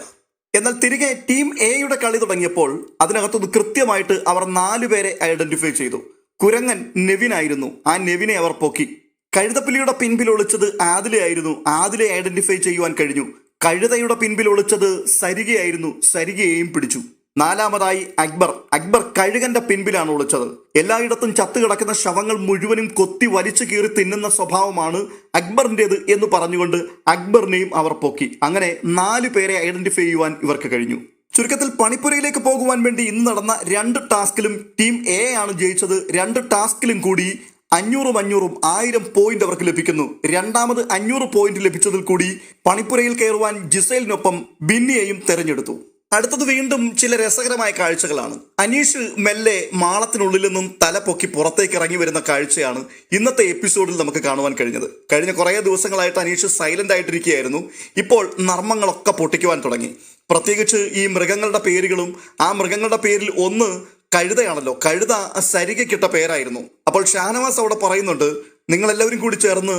എന്നാൽ തിരികെ ടീം എയുടെ കളി തുടങ്ങിയപ്പോൾ അതിനകത്തുനിന്ന് കൃത്യമായിട്ട് അവർ 4 പേരെ ഐഡന്റിഫൈ ചെയ്തു. കുരങ്ങൻ നെവിനായിരുന്നു. ആ നെവിനെ അവർ പൊക്കി. കഴുതപ്പുലിയുടെ പിൻപിൽ ഒളിച്ചത് ആദിലയായിരുന്നു. ആദിലെ ഐഡന്റിഫൈ ചെയ്യുവാൻ കഴിഞ്ഞു. കഴുതയുടെ പിൻപിൽ ഒളിച്ചത് സരികയായിരുന്നു. സരികയെയും പിടിച്ചു. 4ാമതായി അക്ബർ കഴുകന്റെ പിൻപിലാണ് ഒളിച്ചത്. എല്ലായിടത്തും ചത്തുകിടക്കുന്ന ശവങ്ങൾ മുഴുവനും കൊത്തി വലിച്ചു കീറി തിന്നുന്ന സ്വഭാവമാണ് അക്ബറിൻ്റെത് എന്ന് പറഞ്ഞുകൊണ്ട് അക്ബറിനെയും അവർ പൊക്കി. അങ്ങനെ 4 പേരെ ഐഡന്റിഫൈ ചെയ്യുവാൻ ഇവർക്ക് കഴിഞ്ഞു. ചുരുക്കത്തിൽ പണിപ്പുരയിലേക്ക് പോകുവാൻ വേണ്ടി ഇന്ന് നടന്ന 2 ടാസ്കിലും ടീം എ ആണ് ജയിച്ചത്. 2 ടാസ്കിലും കൂടി 500 1000 പോയിന്റ് അവർക്ക് ലഭിക്കുന്നു. രണ്ടാമത് 500 പോയിന്റ് ലഭിച്ചതിൽ കൂടി പണിപ്പുരയിൽ കയറുവാൻ ജിസേലിനൊപ്പം ബിന്നിയെയും തെരഞ്ഞെടുത്തു. അടുത്തത് വീണ്ടും ചില രസകരമായ കാഴ്ചകളാണ്. അനീഷ് മെല്ലെ മാളത്തിനുള്ളിൽ നിന്നും തല പൊക്കി പുറത്തേക്ക് ഇറങ്ങി വരുന്ന കാഴ്ചയാണ് ഇന്നത്തെ എപ്പിസോഡിൽ നമുക്ക് കാണുവാൻ കഴിഞ്ഞത്. കഴിഞ്ഞ കുറേ ദിവസങ്ങളായിട്ട് അനീഷ് സൈലന്റ് ആയിട്ടിരിക്കുകയായിരുന്നു. ഇപ്പോൾ നർമ്മങ്ങളൊക്കെ പൊട്ടിക്കുവാൻ തുടങ്ങി. പ്രത്യേകിച്ച് ഈ മൃഗങ്ങളുടെ പേരുകളും, ആ മൃഗങ്ങളുടെ പേരിൽ ഒന്ന് കഴുതയാണല്ലോ. കഴുത സരികയ്ക്കിട്ട പേരായിരുന്നു. അപ്പോൾ ഷാനവാസ് അവിടെ പറയുന്നുണ്ട്, നിങ്ങളെല്ലാവരും കൂടി ചേർന്ന്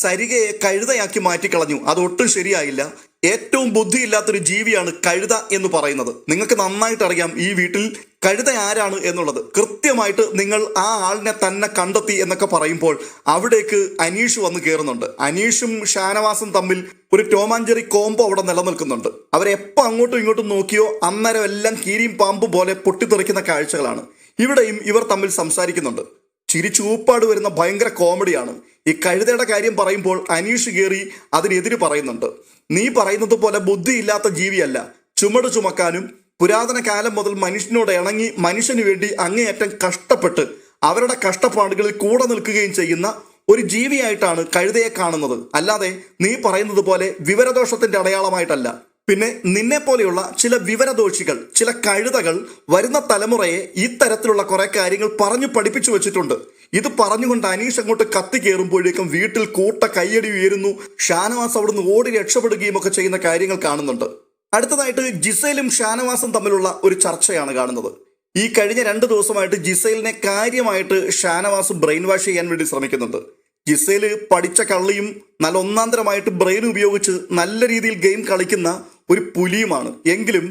സരികയെ കഴുതയാക്കി മാറ്റിക്കളഞ്ഞു. അതൊട്ടും ശരിയായില്ല. ഏറ്റവും ബുദ്ധിയില്ലാത്തൊരു ജീവിയാണ് കഴുത എന്ന് പറയുന്നത്. നിങ്ങൾക്ക് നന്നായിട്ട് അറിയാം ഈ വീട്ടിൽ കഴുത ആരാണ് എന്നുള്ളത്. കൃത്യമായിട്ട് നിങ്ങൾ ആ ആളിനെ തന്നെ കണ്ടെത്തി എന്നൊക്കെ പറയുമ്പോൾ അവിടേക്ക് അനീഷ് വന്ന് കയറുന്നുണ്ട്. അനീഷും ഷാനവാസും തമ്മിൽ ഒരു ടോമാഞ്ചെറി കോംബോ അവിടെ നിലനിൽക്കുന്നുണ്ട്. അവരെപ്പോൾ അങ്ങോട്ടും ഇങ്ങോട്ടും നോക്കിയോ അന്നേരം എല്ലാം കീരിയും പാമ്പും പോലെ പൊട്ടിത്തെറിക്കുന്ന കാഴ്ചകളാണ്. ഇവിടെയും ഇവർ തമ്മിൽ സംസാരിക്കുന്നുണ്ട്. ചിരിച്ചൂപ്പാട് വരുന്ന ഭയങ്കര കോമഡിയാണ്. ഈ കഴുതയുടെ കാര്യം പറയുമ്പോൾ അനീഷ് കയറി അതിനെതിര് പറയുന്നുണ്ട്. നീ പറയുന്നത് പോലെ ബുദ്ധിയില്ലാത്ത ജീവിയല്ല, ചുമട് ചുമക്കാനും പുരാതന കാലം മുതൽ മനുഷ്യനോട് ഇണങ്ങി മനുഷ്യന് വേണ്ടി അങ്ങേയറ്റം കഷ്ടപ്പെട്ട് അവരുടെ കഷ്ടപ്പാടുകളിൽ കൂടെ നിൽക്കുകയും ചെയ്യുന്ന ഒരു ജീവിയായിട്ടാണ് കഴുതയെ കാണുന്നത്. അല്ലാതെ നീ പറയുന്നത് പോലെ വിവരദോഷത്തിന്റെ അടയാളമായിട്ടല്ല. പിന്നെ നിന്നെ പോലെയുള്ള ചില വിവരദോഷികൾ, ചില കഴുതകൾ വരുന്ന തലമുറയെ ഇത്തരത്തിലുള്ള കുറെ കാര്യങ്ങൾ പറഞ്ഞു പഠിപ്പിച്ചു വെച്ചിട്ടുണ്ട്. ഇത് പറഞ്ഞുകൊണ്ട് അനീഷ് അങ്ങോട്ട് കത്തി കയറുമ്പോഴേക്കും വീട്ടിൽ കൂട്ട കയ്യടി ഉയരുന്നു. ഷാനവാസ് അവിടുന്ന് ഓടി രക്ഷപ്പെടുകയും ഒക്കെ ചെയ്യുന്ന കാര്യങ്ങൾ കാണുന്നുണ്ട്. അടുത്തതായിട്ട് ജിസേലും ഷാനവാസും തമ്മിലുള്ള ഒരു ചർച്ചയാണ് കാണുന്നത്. ഈ കഴിഞ്ഞ 2 ദിവസമായിട്ട് ജിസേലിനെ കാര്യമായിട്ട് ഷാനവാസ് ബ്രെയിൻ വാഷ് ചെയ്യാൻ വേണ്ടി ശ്രമിക്കുന്നുണ്ട്. ജിസേല് പഠിച്ച കള്ളിയും നല്ല ഒന്നാന്തരമായിട്ട് ബ്രെയിൻ ഉപയോഗിച്ച് നല്ല രീതിയിൽ ഗെയിം കളിക്കുന്ന ഒരു പുലിയുമാണ്. എങ്കിലും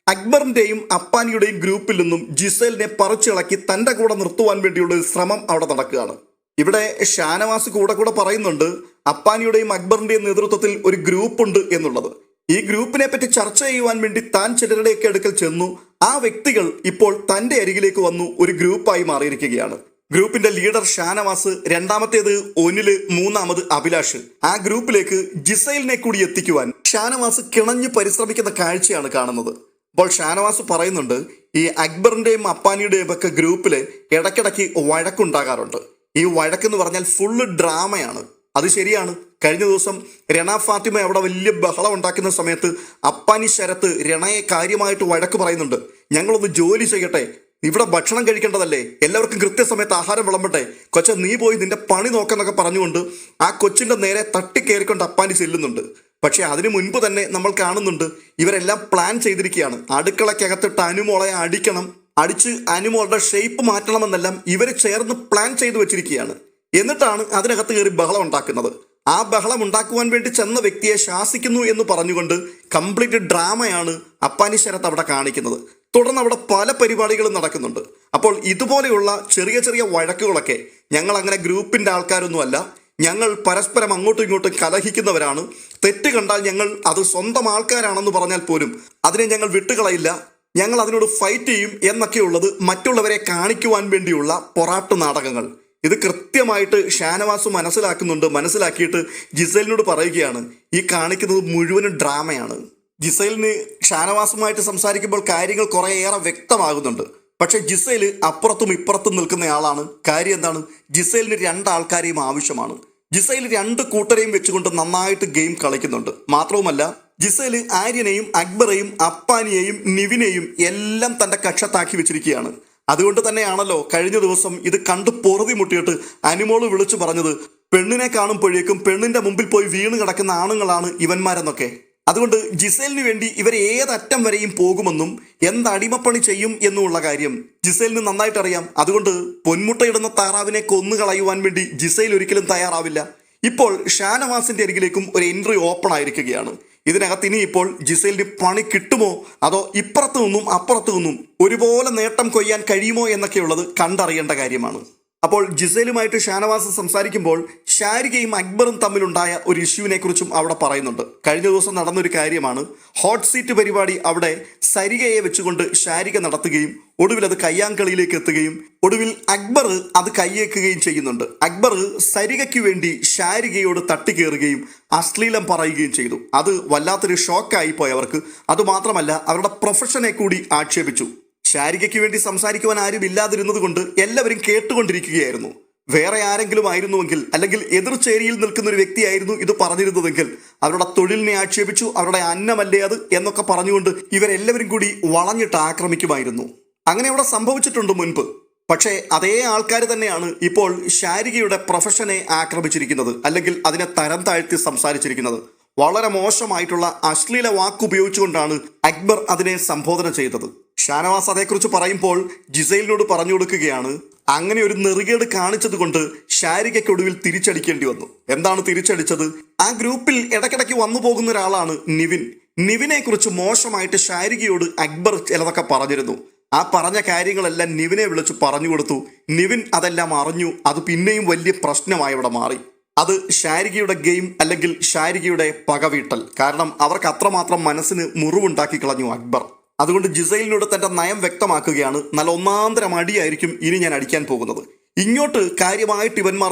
അക്ബറിന്റെയും അപ്പാനിയുടെയും ഗ്രൂപ്പിൽ നിന്നും ജിസേലിനെ പറിച്ചിളക്കി തന്റെ കൂടെ നിർത്തുവാൻ വേണ്ടിയുള്ള ഒരു ശ്രമം അവിടെ നടക്കുകയാണ്. ഇവിടെ ഷാനവാസ് കൂടെ പറയുന്നുണ്ട് അപ്പാനിയുടെയും അക്ബറിന്റെയും നേതൃത്വത്തിൽ ഒരു ഗ്രൂപ്പ് ഉണ്ട് എന്നുള്ളത്. ഈ ഗ്രൂപ്പിനെ പറ്റി ചർച്ച ചെയ്യുവാൻ വേണ്ടി താൻ ചിലരുടെയൊക്കെ അടുക്കൽ ചെന്നു. ആ വ്യക്തികൾ ഇപ്പോൾ തന്റെ അരികിലേക്ക് വന്നു ഒരു ഗ്രൂപ്പായി മാറിയിരിക്കുകയാണ്. ഗ്രൂപ്പിന്റെ ലീഡർ ഷാനവാസ്, രണ്ടാമത്തേത് ഒനില്, മൂന്നാമത് അഭിലാഷ്. ആ ഗ്രൂപ്പിലേക്ക് ജിസൈലിനെ കൂടി എത്തിക്കുവാൻ ഷാനവാസ് കിണഞ്ഞു പരിശ്രമിക്കുന്ന കാഴ്ചയാണ് കാണുന്നത്. അപ്പോൾ ഷാനവാസ് പറയുന്നുണ്ട് ഈ അക്ബറിന്റെയും അപ്പാനിയുടെയും ഒക്കെ ഗ്രൂപ്പില് ഇടയ്ക്കിടയ്ക്ക് വഴക്കുണ്ടാകാറുണ്ട്. ഈ വഴക്കെന്ന് പറഞ്ഞാൽ ഫുള്ള് ഡ്രാമയാണ്. അത് ശരിയാണ്. കഴിഞ്ഞ ദിവസം രണ ഫാത്തിമ അവിടെ വലിയ ബഹളം ഉണ്ടാക്കുന്ന സമയത്ത് അപ്പാനി ശരത്ത് രണയെ കാര്യമായിട്ട് വഴക്ക് പറയുന്നുണ്ട്. ഞങ്ങളൊന്ന് ജോലി ചെയ്യട്ടെ, ഇവിടെ ഭക്ഷണം കഴിക്കേണ്ടതല്ലേ, എല്ലാവർക്കും കൃത്യസമയത്ത് ആഹാരം വിളമ്പട്ടെ, കൊച്ച നീ പോയി നിന്റെ പണി നോക്കാന്നൊക്കെ പറഞ്ഞുകൊണ്ട് ആ കൊച്ചിന്റെ നേരെ തട്ടിക്കയറിക്കൊണ്ട് അപ്പാനി ചെല്ലുന്നുണ്ട്. പക്ഷെ അതിനു മുൻപ് തന്നെ നമ്മൾ കാണുന്നുണ്ട് ഇവരെല്ലാം പ്ലാൻ ചെയ്തിരിക്കുകയാണ്. അടുക്കളക്കകത്തിട്ട് അനുമോളെ അടിക്കണം, അടിച്ച് അനുമോളുടെ ഷേപ്പ് മാറ്റണമെന്നെല്ലാം ഇവർ ചേർന്ന് പ്ലാൻ ചെയ്തു വെച്ചിരിക്കുകയാണ്. എന്നിട്ടാണ് അതിനകത്ത് കയറി ബഹളം ഉണ്ടാക്കുന്നത്. ആ ബഹളം ഉണ്ടാക്കുവാൻ വേണ്ടി ചെന്ന വ്യക്തിയെ ശാസിക്കുന്നു എന്ന് പറഞ്ഞുകൊണ്ട് കംപ്ലീറ്റ് ഡ്രാമയാണ് അപ്പാനി ശരത്ത് അവിടെ കാണിക്കുന്നത്. തുടർന്ന് അവിടെ പല പരിപാടികളും നടക്കുന്നുണ്ട്. അപ്പോൾ ഇതുപോലെയുള്ള ചെറിയ ചെറിയ വഴക്കുകളൊക്കെ, ഞങ്ങൾ അങ്ങനെ ഗ്രൂപ്പിന്റെ ആൾക്കാരൊന്നുമല്ല, ഞങ്ങൾ പരസ്പരം അങ്ങോട്ടും ഇങ്ങോട്ടും കലഹിക്കുന്നവരാണ്, തെറ്റ് കണ്ടാൽ ഞങ്ങൾ അത് സ്വന്തം ആൾക്കാരാണെന്ന് പറഞ്ഞാൽ പോലും അതിനെ ഞങ്ങൾ വിട്ടുകളയില്ല, ഞങ്ങൾ അതിനോട് ഫൈറ്റ് ചെയ്യും എന്നൊക്കെയുള്ളത് മറ്റുള്ളവരെ കാണിക്കുവാൻ വേണ്ടിയുള്ള പൊറാട്ട് നാടകങ്ങൾ. ഇത് കൃത്യമായിട്ട് ഷാനവാസ് മനസ്സിലാക്കുന്നുണ്ട്. മനസ്സിലാക്കിയിട്ട് ജിസൈലിനോട് പറയുകയാണ് ഈ കാണിക്കുന്നത് മുഴുവനും ഡ്രാമയാണ്. ജിസൈലിന് ഷാനവാസുമായിട്ട് സംസാരിക്കുമ്പോൾ കാര്യങ്ങൾ കുറേയേറെ വ്യക്തമാകുന്നുണ്ട്. പക്ഷെ ജിസൈൽ അപ്പുറത്തും ഇപ്പുറത്തും നിൽക്കുന്നയാളാണ്. കാര്യം എന്താണ്? ജിസൈലിന് രണ്ടാൾക്കാരെയും ആവശ്യമാണ്. ജിസൈൽ രണ്ട് കൂട്ടരെയും വെച്ചുകൊണ്ട് നന്നായിട്ട് ഗെയിം കളിക്കുന്നുണ്ട്. മാത്രവുമല്ല ജിസൈൽ ആര്യനെയും അക്ബറെയും അപ്പാനിയെയും നിവിനെയും എല്ലാം തന്റെ കക്ഷത്താക്കി വെച്ചിരിക്കുകയാണ്. അതുകൊണ്ട് തന്നെയാണല്ലോ കഴിഞ്ഞ ദിവസം ഇത് കണ്ട് പൊറുതി മുട്ടിയിട്ട് അനുമോള് വിളിച്ചു പറഞ്ഞത് പെണ്ണിനെ കാണുമ്പോഴേക്കും പെണ്ണിന്റെ മുമ്പിൽ പോയി വീണ് കിടക്കുന്ന ആണുങ്ങളാണ് ഇവന്മാരെന്നൊക്കെ. അതുകൊണ്ട് ജിസേലിന് വേണ്ടി ഇവർ ഏതറ്റം വരെയും പോകുമെന്നും എന്ത് അടിമപ്പണി ചെയ്യും എന്നുമുള്ള കാര്യം ജിസേലിന് നന്നായിട്ട് അറിയാം. അതുകൊണ്ട് പൊന്മുട്ടയിടുന്ന താറാവിനെ കൊന്നുകളയുവാൻ വേണ്ടി ജിസേൽ ഒരിക്കലും തയ്യാറാവില്ല. ഇപ്പോൾ ഷാനവാസിന്റെ അരികിലേക്കും ഒരു എൻട്രി ഓപ്പൺ ആയിരിക്കുകയാണ്. ഇതിനകത്ത് ഇനിയിപ്പോൾ ജിസേലിന് പണി കിട്ടുമോ അതോ ഇപ്പുറത്തു നിന്നും അപ്പുറത്തു നിന്നും ഒരുപോലെ നേട്ടം കൊയ്യാൻ കഴിയുമോ എന്നൊക്കെയുള്ളത് കണ്ടറിയേണ്ട കാര്യമാണ്. അപ്പോൾ ജിസേലുമായിട്ട് ഷാനവാസ് സംസാരിക്കുമ്പോൾ ഷാരികയും അക്ബറും തമ്മിലുണ്ടായ ഒരു ഇഷ്യൂവിനെ കുറിച്ചും അവിടെ പറയുന്നുണ്ട്. കഴിഞ്ഞ ദിവസം നടന്നൊരു കാര്യമാണ്. ഹോട്ട് സീറ്റ് പരിപാടി അവിടെ സരികയെ വെച്ചുകൊണ്ട് ഷാരിക നടത്തുകയും ഒടുവിൽ അത് കയ്യാങ്കളിയിലേക്ക് എത്തുകയും ഒടുവിൽ അക്ബർ അത് കയ്യേക്കുകയും ചെയ്യുന്നുണ്ട്. അക്ബർ സരികയ്ക്ക് വേണ്ടി ഷാരികയോട് തട്ടിക്കേറുകയും അശ്ലീലം പറയുകയും ചെയ്തു. അത് വല്ലാത്തൊരു ഷോക്കായി പോയി അവർക്ക്. അതുമാത്രമല്ല അവരുടെ പ്രൊഫഷനെ കൂടി ആക്ഷേപിച്ചു. ഷാരികയ്ക്ക് വേണ്ടി സംസാരിക്കുവാൻ ആരും ഇല്ലാതിരുന്നത് കൊണ്ട് എല്ലാവരും കേട്ടുകൊണ്ടിരിക്കുകയായിരുന്നു. വേറെ ആരെങ്കിലും ആയിരുന്നുവെങ്കിൽ, അല്ലെങ്കിൽ എതിർചേരിയിൽ നിൽക്കുന്ന ഒരു വ്യക്തിയായിരുന്നു ഇത് പറഞ്ഞിരുന്നതെങ്കിൽ അവരുടെ തൊഴിലിനെ ആക്ഷേപിച്ചു, അവരുടെ അന്നമല്ലേ അത് എന്നൊക്കെ പറഞ്ഞുകൊണ്ട് ഇവരെല്ലാവരും കൂടി വളഞ്ഞിട്ട് ആക്രമിക്കുമായിരുന്നു. അങ്ങനെ അവിടെ സംഭവിച്ചിട്ടുണ്ട് മുൻപ്. പക്ഷേ അതേ ആൾക്കാർ തന്നെയാണ് ഇപ്പോൾ ഷാരികയുടെ പ്രൊഫഷനെ ആക്രമിച്ചിരിക്കുന്നത്, അല്ലെങ്കിൽ അതിനെ തരം താഴ്ത്തി സംസാരിച്ചിരിക്കുന്നത്. വളരെ മോശമായിട്ടുള്ള അശ്ലീല വാക്കുപയോഗിച്ചുകൊണ്ടാണ് അക്ബർ അതിനെ സംബോധന ചെയ്തത്. ഷാനവാസ് അതേക്കുറിച്ച് പറയുമ്പോൾ ജിസൈലിനോട് പറഞ്ഞു കൊടുക്കുകയാണ് അങ്ങനെ ഒരു നെറുകേട് കാണിച്ചത് കൊണ്ട് ഷാരികയ്ക്കൊടുവിൽ തിരിച്ചടിക്കേണ്ടി വന്നു. എന്താണ് തിരിച്ചടിച്ചത്? ആ ഗ്രൂപ്പിൽ ഇടയ്ക്കിടയ്ക്ക് വന്നു പോകുന്ന ഒരാളാണ് നിവിൻ. നിവിനെ കുറിച്ച് മോശമായിട്ട് ഷാരികയോട് അക്ബർ ചിലതൊക്കെ പറഞ്ഞിരുന്നു. ആ പറഞ്ഞ കാര്യങ്ങളെല്ലാം നിവിനെ വിളിച്ച് പറഞ്ഞു കൊടുത്തു. നിവിൻ അതെല്ലാം അറിഞ്ഞു. അത് പിന്നെയും വലിയ പ്രശ്നമായി അവിടെ മാറി. അത് ഷാരികയുടെ ഗെയിം, അല്ലെങ്കിൽ ഷാരികയുടെ പകവീട്ടൽ. കാരണം അവർക്ക് അത്രമാത്രം മനസ്സിന് മുറിവുണ്ടാക്കി കളഞ്ഞു അക്ബർ. അതുകൊണ്ട് ജിസൈലിനോട് തന്റെ നയം വ്യക്തമാക്കുകയാണ്. നല്ല ഒന്നാന്തരം അടിയായിരിക്കും ഇനി ഞാൻ അടിക്കാൻ പോകുന്നത്. ഇങ്ങോട്ട് കാര്യമായിട്ട് ഇവന്മാർ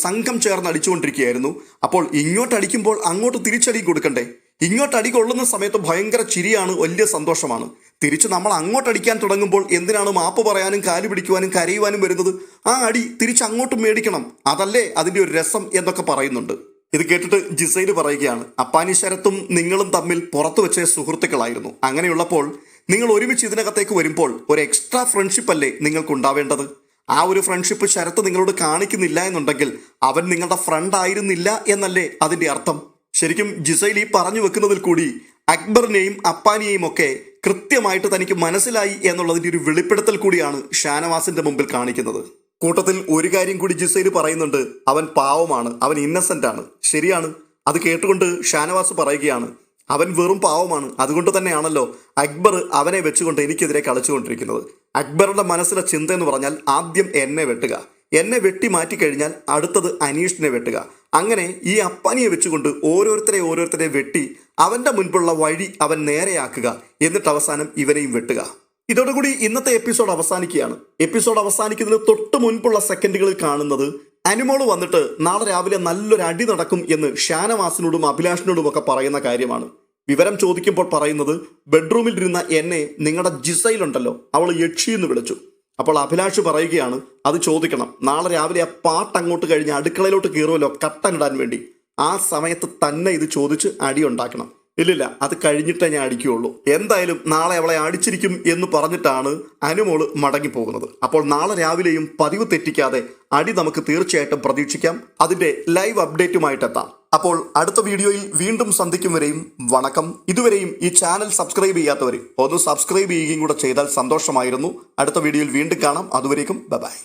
സംഘം ചേർന്ന് അടിച്ചുകൊണ്ടിരിക്കുകയായിരുന്നു. അപ്പോൾ ഇങ്ങോട്ട് അടിക്കുമ്പോൾ അങ്ങോട്ട് തിരിച്ചടി കൊടുക്കണ്ടേ? ഇങ്ങോട്ട് അടി കൊള്ളുന്ന സമയത്ത് ഭയങ്കര ചിരിയാണ്, വലിയ സന്തോഷമാണ്. തിരിച്ച് നമ്മൾ അങ്ങോട്ട് അടിക്കാൻ തുടങ്ങുമ്പോൾ എന്തിനാണ് മാപ്പ് പറയാനും കാലു പിടിക്കുവാനും കരയുവാനും വരുന്നത്? ആ അടി തിരിച്ച് അങ്ങോട്ടും മേടിക്കണം, അതല്ലേ അതിന്റെ ഒരു രസം എന്നൊക്കെ പറയുന്നുണ്ട്. ഇത് കേട്ടിട്ട് ജിസൈൽ പറയുകയാണ് അപ്പാനി ശരത്തും നിങ്ങളും തമ്മിൽ പുറത്തു വെച്ച സുഹൃത്തുക്കളായിരുന്നു. അങ്ങനെയുള്ളപ്പോൾ നിങ്ങൾ ഒരുമിച്ച് ഇതിനകത്തേക്ക് വരുമ്പോൾ ഒരു എക്സ്ട്രാ ഫ്രണ്ട്ഷിപ്പ് അല്ലേ നിങ്ങൾക്ക് ഉണ്ടാവേണ്ടത്? ആ ഒരു ഫ്രണ്ട്ഷിപ്പ് ശരത്ത് നിങ്ങളോട് കാണിക്കുന്നില്ല എന്നുണ്ടെങ്കിൽ അവൻ നിങ്ങളുടെ ഫ്രണ്ട് ആയിരുന്നില്ല എന്നല്ലേ അതിന്റെ അർത്ഥം? ശരിക്കും ജിസൈൽ ഈ പറഞ്ഞു വെക്കുന്നതിൽ കൂടി അക്ബറിനെയും അപ്പാനിയെയും ഒക്കെ കൃത്യമായിട്ട് തനിക്ക് മനസ്സിലായി എന്നുള്ളതിന്റെ ഒരു വെളിപ്പെടുത്തൽ കൂടിയാണ് ഷാനവാസിന്റെ മുമ്പിൽ കാണിക്കുന്നത്. കൂട്ടത്തിൽ ഒരു കാര്യം കൂടി ജിസൈൽ പറയുന്നുണ്ട്, അവൻ പാവമാണ്, അവൻ ഇന്നസെന്റ് ആണ്. ശരിയാണ്. അത് കേട്ടുകൊണ്ട് ഷാനവാസ് പറയുകയാണ്, അവൻ വെറും പാവമാണ്, അതുകൊണ്ട് തന്നെയാണല്ലോ അക്ബർ അവനെ വെച്ചുകൊണ്ട് എനിക്കെതിരെ കളിച്ചുകൊണ്ടിരിക്കുന്നത്. അക്ബറുടെ മനസ്സിലെ ചിന്ത എന്ന് പറഞ്ഞാൽ ആദ്യം എന്നെ വെട്ടുക, എന്നെ വെട്ടി മാറ്റിക്കഴിഞ്ഞാൽ അടുത്തത് അനീഷിനെ വെട്ടുക. അങ്ങനെ ഈ അപ്പാനിയെ വെച്ചുകൊണ്ട് ഓരോരുത്തരെ വെട്ടി അവന്റെ മുൻപുള്ള വഴി അവൻ നേരെയാക്കുക, എന്നിട്ട് അവസാനം ഇവരെയും വെട്ടുക. ഇതോടുകൂടി ഇന്നത്തെ എപ്പിസോഡ് അവസാനിക്കുകയാണ്. എപ്പിസോഡ് അവസാനിക്കുന്നതിന് തൊട്ട് മുൻപുള്ള സെക്കൻഡുകളിൽ കാണുന്നത് അനുമോള് വന്നിട്ട് നാളെ രാവിലെ നല്ലൊരു അടി നടക്കും എന്ന് ഷാനവാസിനോടും അഭിലാഷിനോടും ഒക്കെ പറയുന്ന കാര്യമാണ്. വിവരം ചോദിക്കുമ്പോൾ പറയുന്നത്, ബെഡ്റൂമിൽ ഇരുന്ന എന്നെ നിങ്ങളുടെ ജിസൈലുണ്ടല്ലോ അവൾ യക്ഷി എന്ന് വിളിച്ചു. അപ്പോൾ അഭിലാഷ് പറയുകയാണ്, അത് ചോദിക്കണം, നാളെ രാവിലെ ആ പാട്ട് അങ്ങോട്ട് കഴിഞ്ഞ് അടുക്കളയിലോട്ട് കയറുമല്ലോ കട്ടനിടാൻ വേണ്ടി, ആ സമയത്ത് തന്നെ ഇത് ചോദിച്ച് അടി ഉണ്ടാക്കണം. ഇല്ലില്ല, അത് കഴിഞ്ഞിട്ടേ ഞാൻ അടിക്കുകയുള്ളൂ. എന്തായാലും നാളെ അവളെ അടിച്ചിരിക്കും എന്ന് പറഞ്ഞിട്ടാണ് അനുമോള് മടങ്ങിപ്പോകുന്നത്. അപ്പോൾ നാളെ രാവിലെയും പതിവ് തെറ്റിക്കാതെ അടി നമുക്ക് തീർച്ചയായിട്ടും പ്രതീക്ഷിക്കാം. അതിന്റെ ലൈവ് അപ്ഡേറ്റുമായിട്ടെത്താം. അപ്പോൾ അടുത്ത വീഡിയോയിൽ വീണ്ടും സന്ധിക്കും വരെയും വണക്കം. ഇതുവരെയും ഈ ചാനൽ സബ്സ്ക്രൈബ് ചെയ്യാത്തവർ ഒന്ന് സബ്സ്ക്രൈബ് ചെയ്യുകയും കൂടെ ചെയ്താൽ സന്തോഷമായിരുന്നു. അടുത്ത വീഡിയോയിൽ വീണ്ടും കാണാം. അതുവരേക്കും ബൈ.